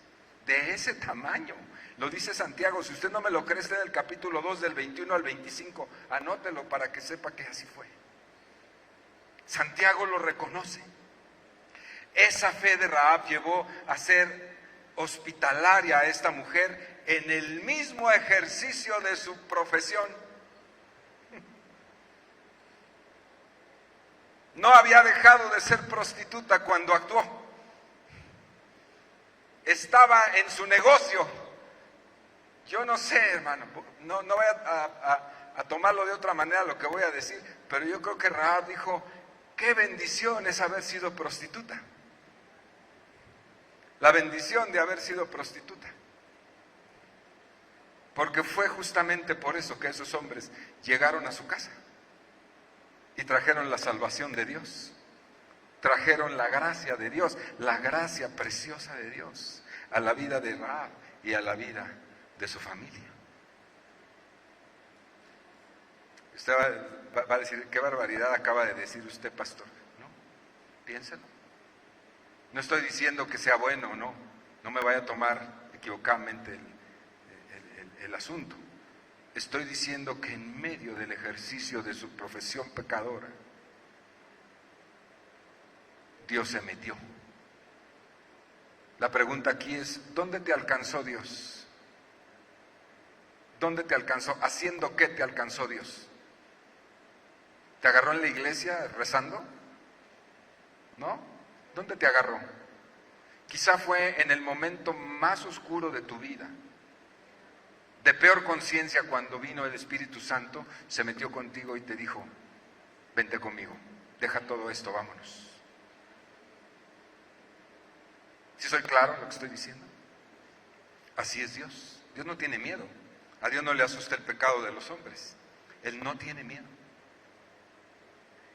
de ese tamaño. Lo dice Santiago. Si usted no me lo cree, está en el capítulo 2 del 21 al 25. Anótelo para que sepa que así fue. Santiago lo reconoce. Esa fe de Rahab llevó a ser hospitalaria a esta mujer en el mismo ejercicio de su profesión. No había dejado de ser prostituta cuando actuó. Estaba en su negocio. Yo no sé, hermano, no voy a tomarlo de otra manera lo que voy a decir, pero yo creo que Rahab dijo: qué bendición es haber sido prostituta. La bendición de haber sido prostituta. Porque fue justamente por eso que esos hombres llegaron a su casa y trajeron la salvación de Dios, trajeron la gracia de Dios, la gracia preciosa de Dios a la vida de Rahab y a la vida de su familia. Usted va a decir: qué barbaridad acaba de decir usted, pastor. No, piénselo. No estoy diciendo que sea bueno o no, no me vaya a tomar equivocadamente el asunto. Estoy diciendo que en medio del ejercicio de su profesión pecadora, Dios se metió. La pregunta aquí es: ¿dónde te alcanzó Dios? ¿Dónde te alcanzó? ¿Haciendo qué te alcanzó Dios? ¿Te agarró en la iglesia rezando? ¿No? ¿Dónde te agarró? Quizá fue en el momento más oscuro de tu vida, de peor conciencia, cuando vino el Espíritu Santo, se metió contigo y te dijo: vente conmigo, deja todo esto, vámonos. ¿Sí soy claro en lo que estoy diciendo? Así es Dios. Dios no tiene miedo. A Dios no le asusta el pecado de los hombres. Él no tiene miedo.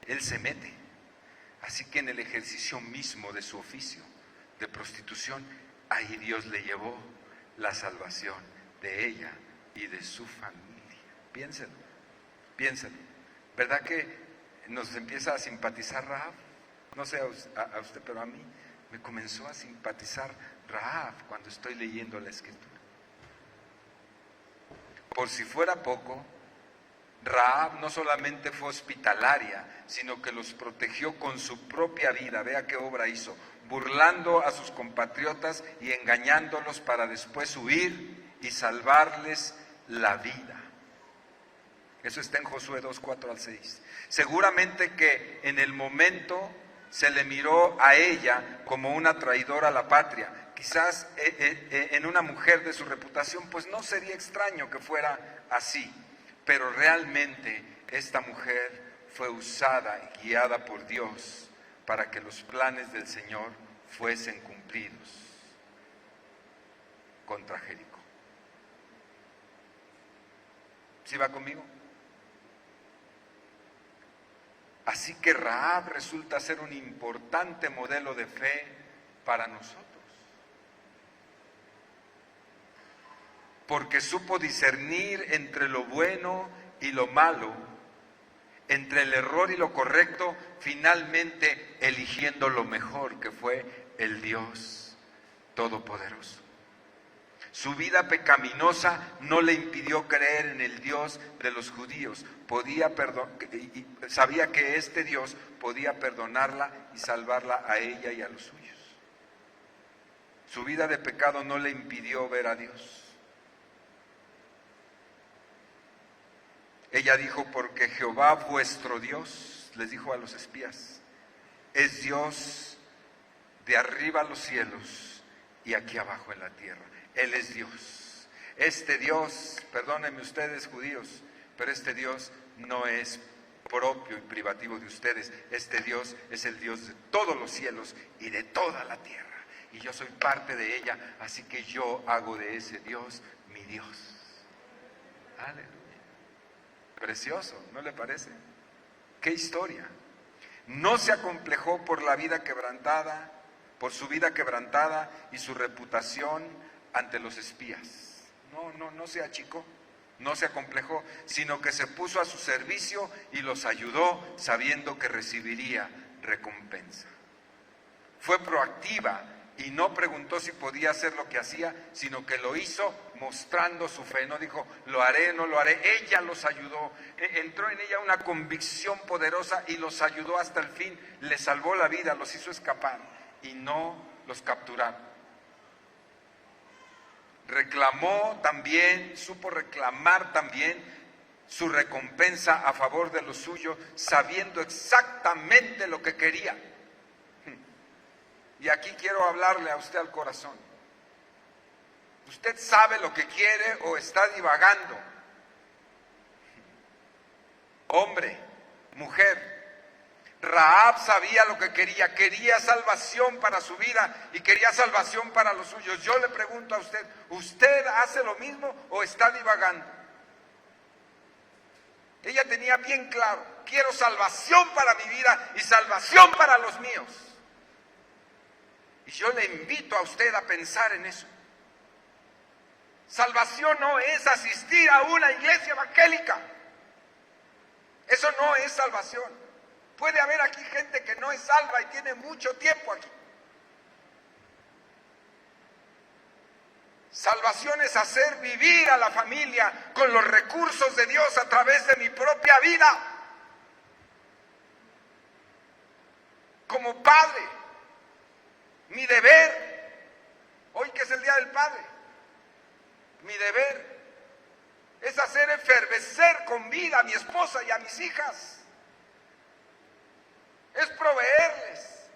Él se mete. Así que en el ejercicio mismo de su oficio de prostitución, ahí Dios le llevó la salvación de ella y de su familia. Piénselo, piénselo. ¿Verdad que nos empieza a simpatizar Rahab? No sé a usted, pero a mí me comenzó a simpatizar Rahab cuando estoy leyendo la Escritura. Por si fuera poco, Rahab no solamente fue hospitalaria, sino que los protegió con su propia vida. Vea qué obra hizo, burlando a sus compatriotas y engañándolos para después huir y salvarles la vida. Eso está en Josué 2, 4 al 6. Seguramente que en el momento se le miró a ella como una traidora a la patria. Quizás en una mujer de su reputación, pues no sería extraño que fuera así. Pero realmente esta mujer fue usada y guiada por Dios para que los planes del Señor fuesen cumplidos contra Jericó. ¿Sí va conmigo? Así que Rahab resulta ser un importante modelo de fe para nosotros, porque supo discernir entre lo bueno y lo malo, entre el error y lo correcto, finalmente eligiendo lo mejor, que fue el Dios Todopoderoso. Su vida pecaminosa no le impidió creer en el Dios de los judíos. Sabía que este Dios podía perdonarla y salvarla a ella y a los suyos. Su vida de pecado no le impidió ver a Dios. Ella dijo: porque Jehová vuestro Dios, les dijo a los espías, es Dios de arriba los cielos y aquí abajo en la tierra. Él es Dios. Este Dios, perdónenme ustedes judíos, pero este Dios no es propio y privativo de ustedes. Este Dios es el Dios de todos los cielos y de toda la tierra. Y yo soy parte de ella, así que yo hago de ese Dios mi Dios. Aleluya. Precioso, ¿no le parece? ¡Qué historia! No se acomplejó por la vida quebrantada, por su vida quebrantada y su reputación ante los espías. No se achicó, no se acomplejó, sino que se puso a su servicio y los ayudó sabiendo que recibiría recompensa. Fue proactiva y no preguntó si podía hacer lo que hacía, sino que lo hizo mostrando su fe. No dijo, lo haré, no lo haré. Ella los ayudó. Entró en ella una convicción poderosa y los ayudó hasta el fin. Les salvó la vida, los hizo escapar y no los capturaron. Reclamó también, supo reclamar también su recompensa a favor de lo suyo, sabiendo exactamente lo que quería. Y aquí quiero hablarle a usted al corazón. ¿Usted sabe lo que quiere o está divagando? Hombre, mujer, Rahab sabía lo que quería. Quería salvación para su vida y quería salvación para los suyos. Yo le pregunto a usted, ¿usted hace lo mismo o está divagando? Ella tenía bien claro, quiero salvación para mi vida y salvación para los míos. Y yo le invito a usted a pensar en eso. Salvación no es asistir a una iglesia evangélica. Eso no es salvación. Puede haber aquí gente que no es salva y tiene mucho tiempo aquí. Salvación es hacer vivir a la familia con los recursos de Dios a través de mi propia vida. Como padre, mi deber, hoy que es el Día del Padre, mi deber es hacer efervecer con vida a mi esposa y a mis hijas. Es proveerles,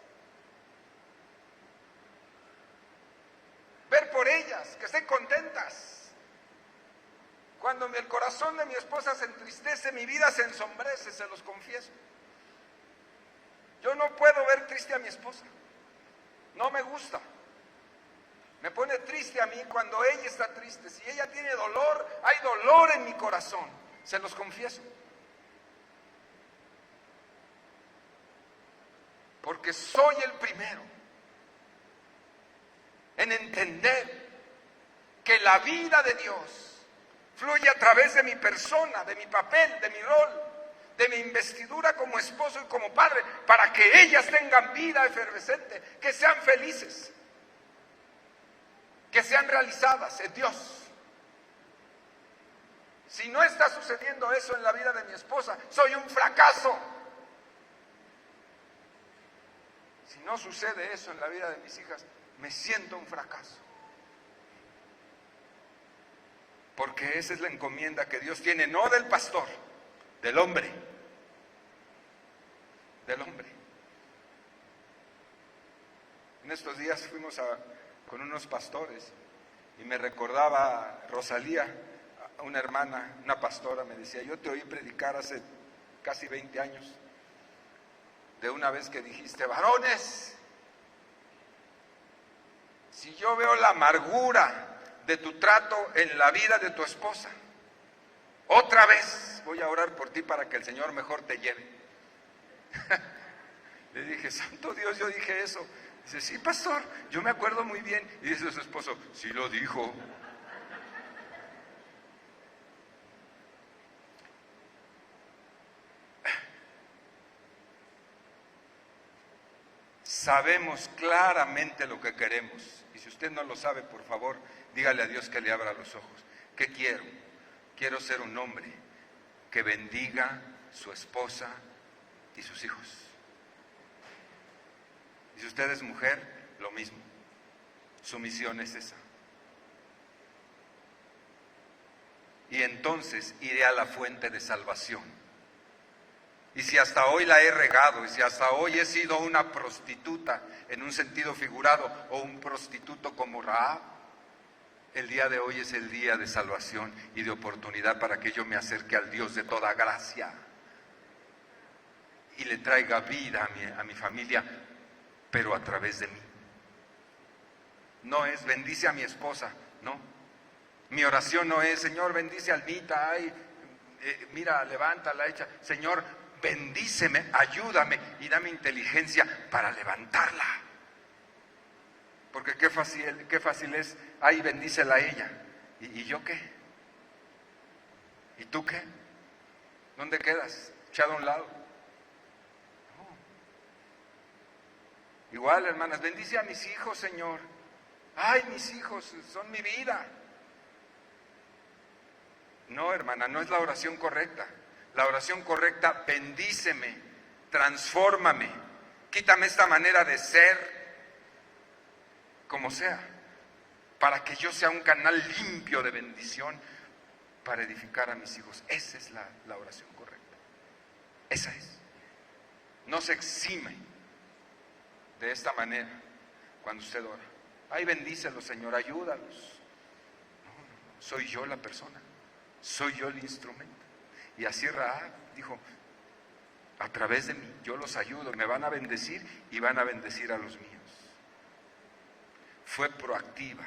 ver por ellas, que estén contentas. Cuando el corazón de mi esposa se entristece, mi vida se ensombrece, se los confieso. Yo no puedo ver triste a mi esposa, no me gusta. Me pone triste a mí cuando ella está triste. Si ella tiene dolor, hay dolor en mi corazón, se los confieso. Porque soy el primero en entender que la vida de Dios fluye a través de mi persona, de mi papel, de mi rol, de mi investidura como esposo y como padre, para que ellas tengan vida efervescente, que sean felices, que sean realizadas en Dios. Si no está sucediendo eso en la vida de mi esposa, soy un fracaso. Si no sucede eso en la vida de mis hijas, me siento un fracaso. Porque esa es la encomienda que Dios tiene, no del pastor, del hombre. Del hombre. En estos días fuimos con unos pastores y me recordaba Rosalía, una hermana, una pastora, me decía, yo te oí predicar hace casi 20 años, de una vez que dijiste, varones, si yo veo la amargura de tu trato en la vida de tu esposa, otra vez voy a orar por ti para que el Señor mejor te lleve. Le dije, santo Dios, yo dije eso. Dice, sí, pastor, yo me acuerdo muy bien. Y dice su esposo, sí lo dijo. Sabemos claramente lo que queremos. Y si usted no lo sabe, por favor, dígale a Dios que le abra los ojos. ¿Qué quiero? Quiero ser un hombre que bendiga su esposa y sus hijos. Y si usted es mujer, lo mismo. Su misión es esa. Y entonces iré a la fuente de salvación. Y si hasta hoy la he regado, y si hasta hoy he sido una prostituta en un sentido figurado, o un prostituto como Rahab, el día de hoy es el día de salvación y de oportunidad para que yo me acerque al Dios de toda gracia y le traiga vida a mi familia, pero a través de mí. No es bendice a mi esposa, no. Mi oración no es, Señor, bendice a Almita, ay, mira, levántala, echa. Señor, bendíceme, ayúdame y dame inteligencia para levantarla. Porque qué fácil es, ay, bendícela a ella. ¿Y yo qué? ¿Y tú qué? ¿Dónde quedas? ¿Echado a un lado? No. Igual, hermanas, bendice a mis hijos, Señor. Ay, mis hijos son mi vida. No, hermana, no es la oración correcta. La oración correcta, bendíceme, transfórmame, quítame esta manera de ser, como sea, para que yo sea un canal limpio de bendición para edificar a mis hijos. Esa es la oración correcta. Esa es. No se exime de esta manera cuando usted ora. Ay, bendícelos, Señor, ayúdalos. No, soy yo la persona, soy yo el instrumento. Y así Rahab dijo, a través de mí, yo los ayudo, me van a bendecir y van a bendecir a los míos. Fue proactiva,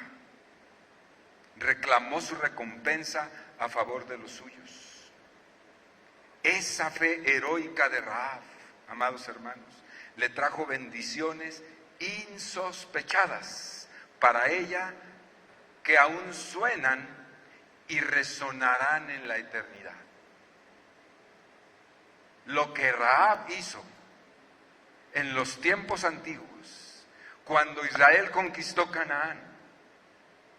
reclamó su recompensa a favor de los suyos. Esa fe heroica de Rahab, amados hermanos, le trajo bendiciones insospechadas para ella, que aún suenan y resonarán en la eternidad. Lo que Rahab hizo en los tiempos antiguos, cuando Israel conquistó Canaán,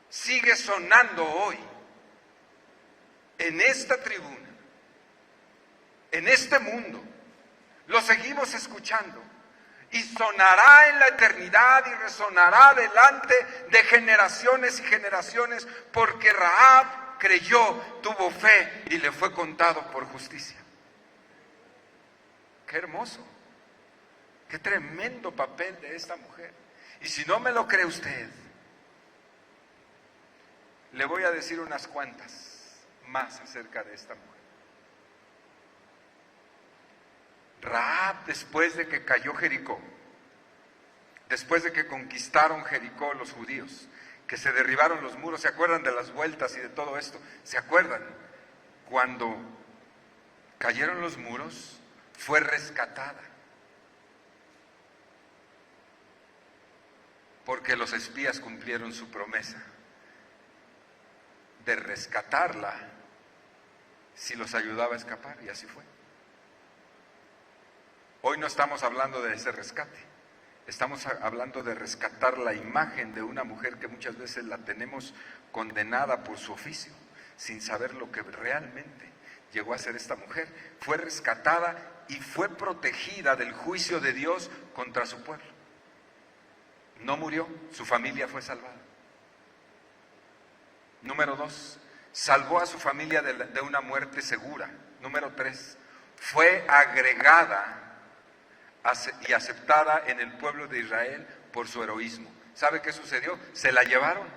sigue sonando hoy en esta tribuna, en este mundo. Lo seguimos escuchando y sonará en la eternidad y resonará delante de generaciones y generaciones, porque Rahab creyó, tuvo fe y le fue contado por justicia. Qué hermoso, qué tremendo papel de esta mujer. Y si no me lo cree usted, le voy a decir unas cuantas más acerca de esta mujer. Rahab, después de que cayó Jericó, después de que conquistaron Jericó los judíos, que se derribaron los muros, ¿se acuerdan de las vueltas y de todo esto? ¿Se acuerdan? Cuando cayeron los muros, fue rescatada, porque los espías cumplieron su promesa de rescatarla si los ayudaba a escapar, y así fue. Hoy no estamos hablando de ese rescate, estamos hablando de rescatar la imagen de una mujer que muchas veces la tenemos condenada por su oficio. sin saber lo que realmente llegó a ser esta mujer. Fue rescatada y fue protegida del juicio de Dios contra su pueblo. No murió, su familia fue salvada. Número 2, salvó a su familia de una muerte segura. Número 3, fue agregada y aceptada en el pueblo de Israel por su heroísmo. ¿Sabe qué sucedió? Se la llevaron.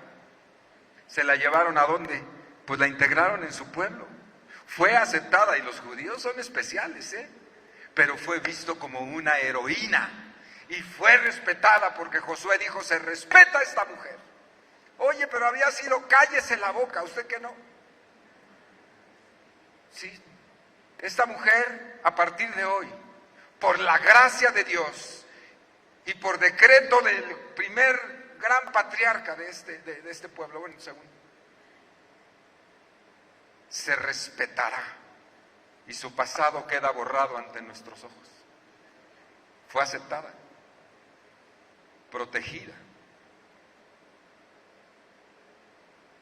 ¿Se la llevaron a dónde? Pues la integraron en su pueblo. Fue aceptada, y los judíos son especiales, pero fue visto como una heroína y fue respetada porque Josué dijo: se respeta a esta mujer. Oye, pero había sido cállese la boca, ¿usted qué no? Sí, esta mujer a partir de hoy, por la gracia de Dios y por decreto del primer gran patriarca de este pueblo, bueno, segundo, se respetará y su pasado queda borrado ante nuestros ojos. Fue aceptada, protegida.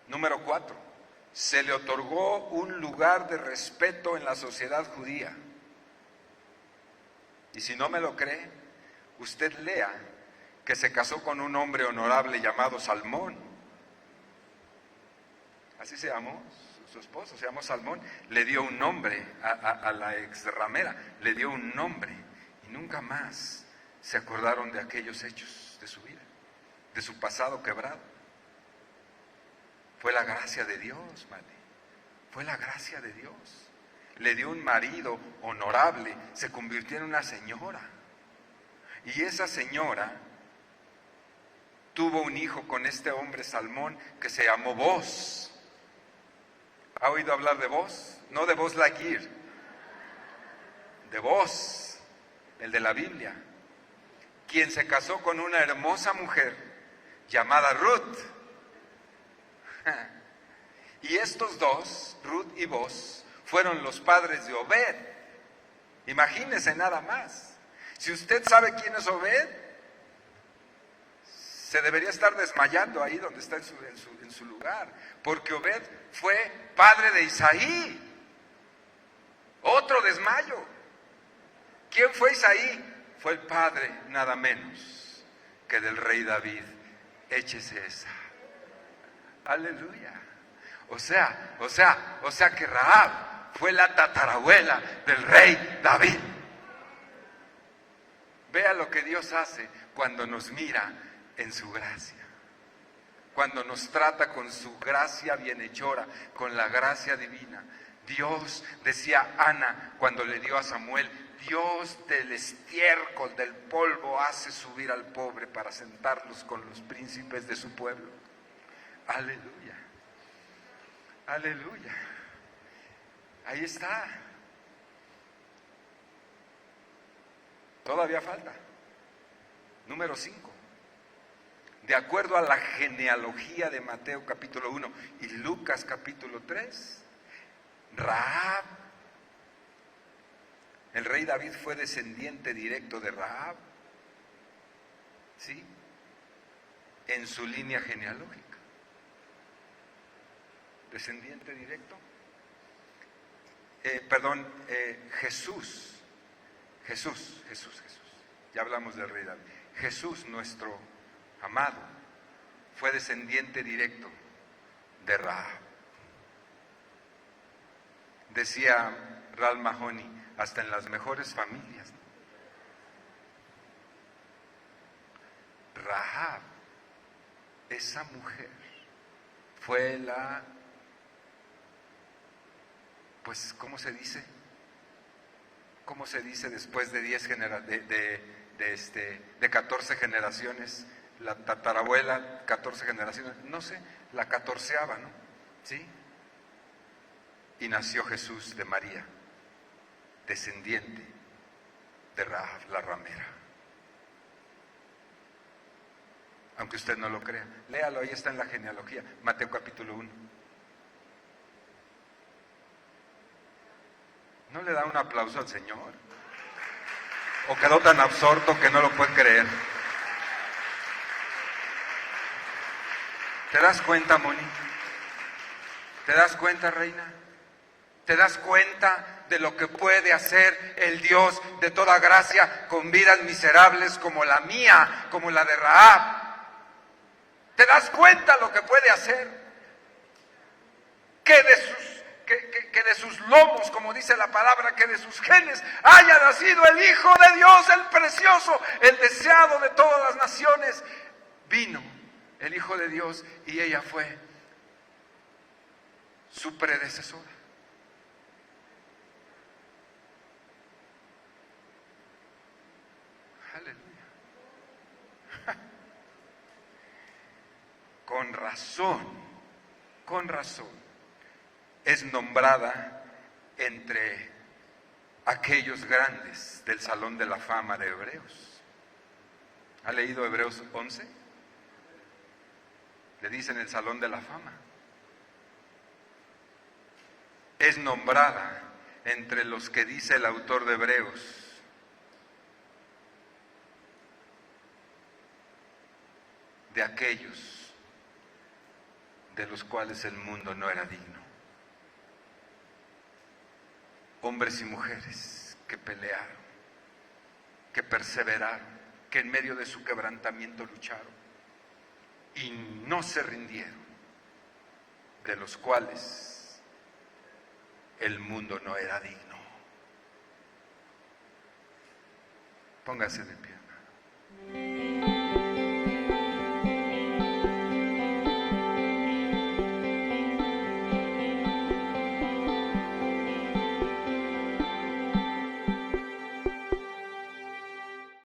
Número 4, se le otorgó un lugar de respeto en la sociedad judía. Y si no me lo cree, usted lea que se casó con un hombre honorable llamado Salmón. Así se llamó, su esposo se llamó Salmón. Le dio un nombre a la ex ramera, le dio un nombre, y nunca más se acordaron de aquellos hechos de su vida, de su pasado quebrado. Fue la gracia de Dios, madre. Fue la gracia de Dios. Le dio un marido honorable, se convirtió en una señora. Y esa señora tuvo un hijo con este hombre Salmón que se llamó Boz. ¿Ha oído hablar de Boz? No de Buzz Lightyear, de Boz, el de la Biblia, quien se casó con una hermosa mujer llamada Ruth. Y estos dos, Ruth y Boz, fueron los padres de Obed. Imagínese nada más. Si usted sabe quién es Obed, se debería estar desmayando ahí donde está en su lugar, porque Obed fue padre de Isaí. Otro desmayo. ¿Quién fue Isaí? Fue el padre nada menos que del rey David. Échese esa. Aleluya. O sea que Rahab fue la tatarabuela del rey David. Vea lo que Dios hace cuando nos mira en su gracia, cuando nos trata con su gracia bienhechora, con la gracia divina. Dios, decía Ana cuando le dio a Samuel, Dios del estiércol, del polvo, hace subir al pobre para sentarlos con los príncipes de su pueblo. Aleluya, aleluya. Ahí está. Todavía falta. Número 5. De acuerdo a la genealogía de Mateo capítulo 1 y Lucas capítulo 3, Rahab, el rey David fue descendiente directo de Rahab, ¿sí? En su línea genealógica. Descendiente directo. Jesús. Ya hablamos del rey David. Jesús, nuestro amado, fue descendiente directo de Rahab. Decía Ralph Mahoney, hasta en las mejores familias, Rahab, esa mujer, fue la, pues, ¿cómo se dice? ¿Cómo se dice después de 14 generaciones? La tatarabuela, 14 generaciones, no sé, la 14ª, ¿no? ¿Sí? Y nació Jesús de María, descendiente de Rahab, la ramera. Aunque usted no lo crea, léalo, ahí está en la genealogía, Mateo capítulo 1. ¿No le da un aplauso al Señor? ¿O quedó tan absorto que no lo puede creer? ¿Te das cuenta, Moni? ¿Te das cuenta, reina? ¿Te das cuenta de lo que puede hacer el Dios de toda gracia con vidas miserables como la mía, como la de Rahab? ¿Te das cuenta lo que puede hacer? Que de sus lomos, como dice la palabra, que de sus genes haya nacido el Hijo de Dios, el precioso, el deseado de todas las naciones. Vino el Hijo de Dios y ella fue su predecesora. Aleluya. Con razón, es nombrada entre aquellos grandes del Salón de la Fama de Hebreos. ¿Ha leído Hebreos 11? Le dicen el Salón de la Fama. Es nombrada entre los que dice el autor de Hebreos de aquellos de los cuales el mundo no era digno. Hombres y mujeres que pelearon, que perseveraron, que en medio de su quebrantamiento lucharon y no se rindieron, de los cuales el mundo no era digno. Póngase de pie, hermano.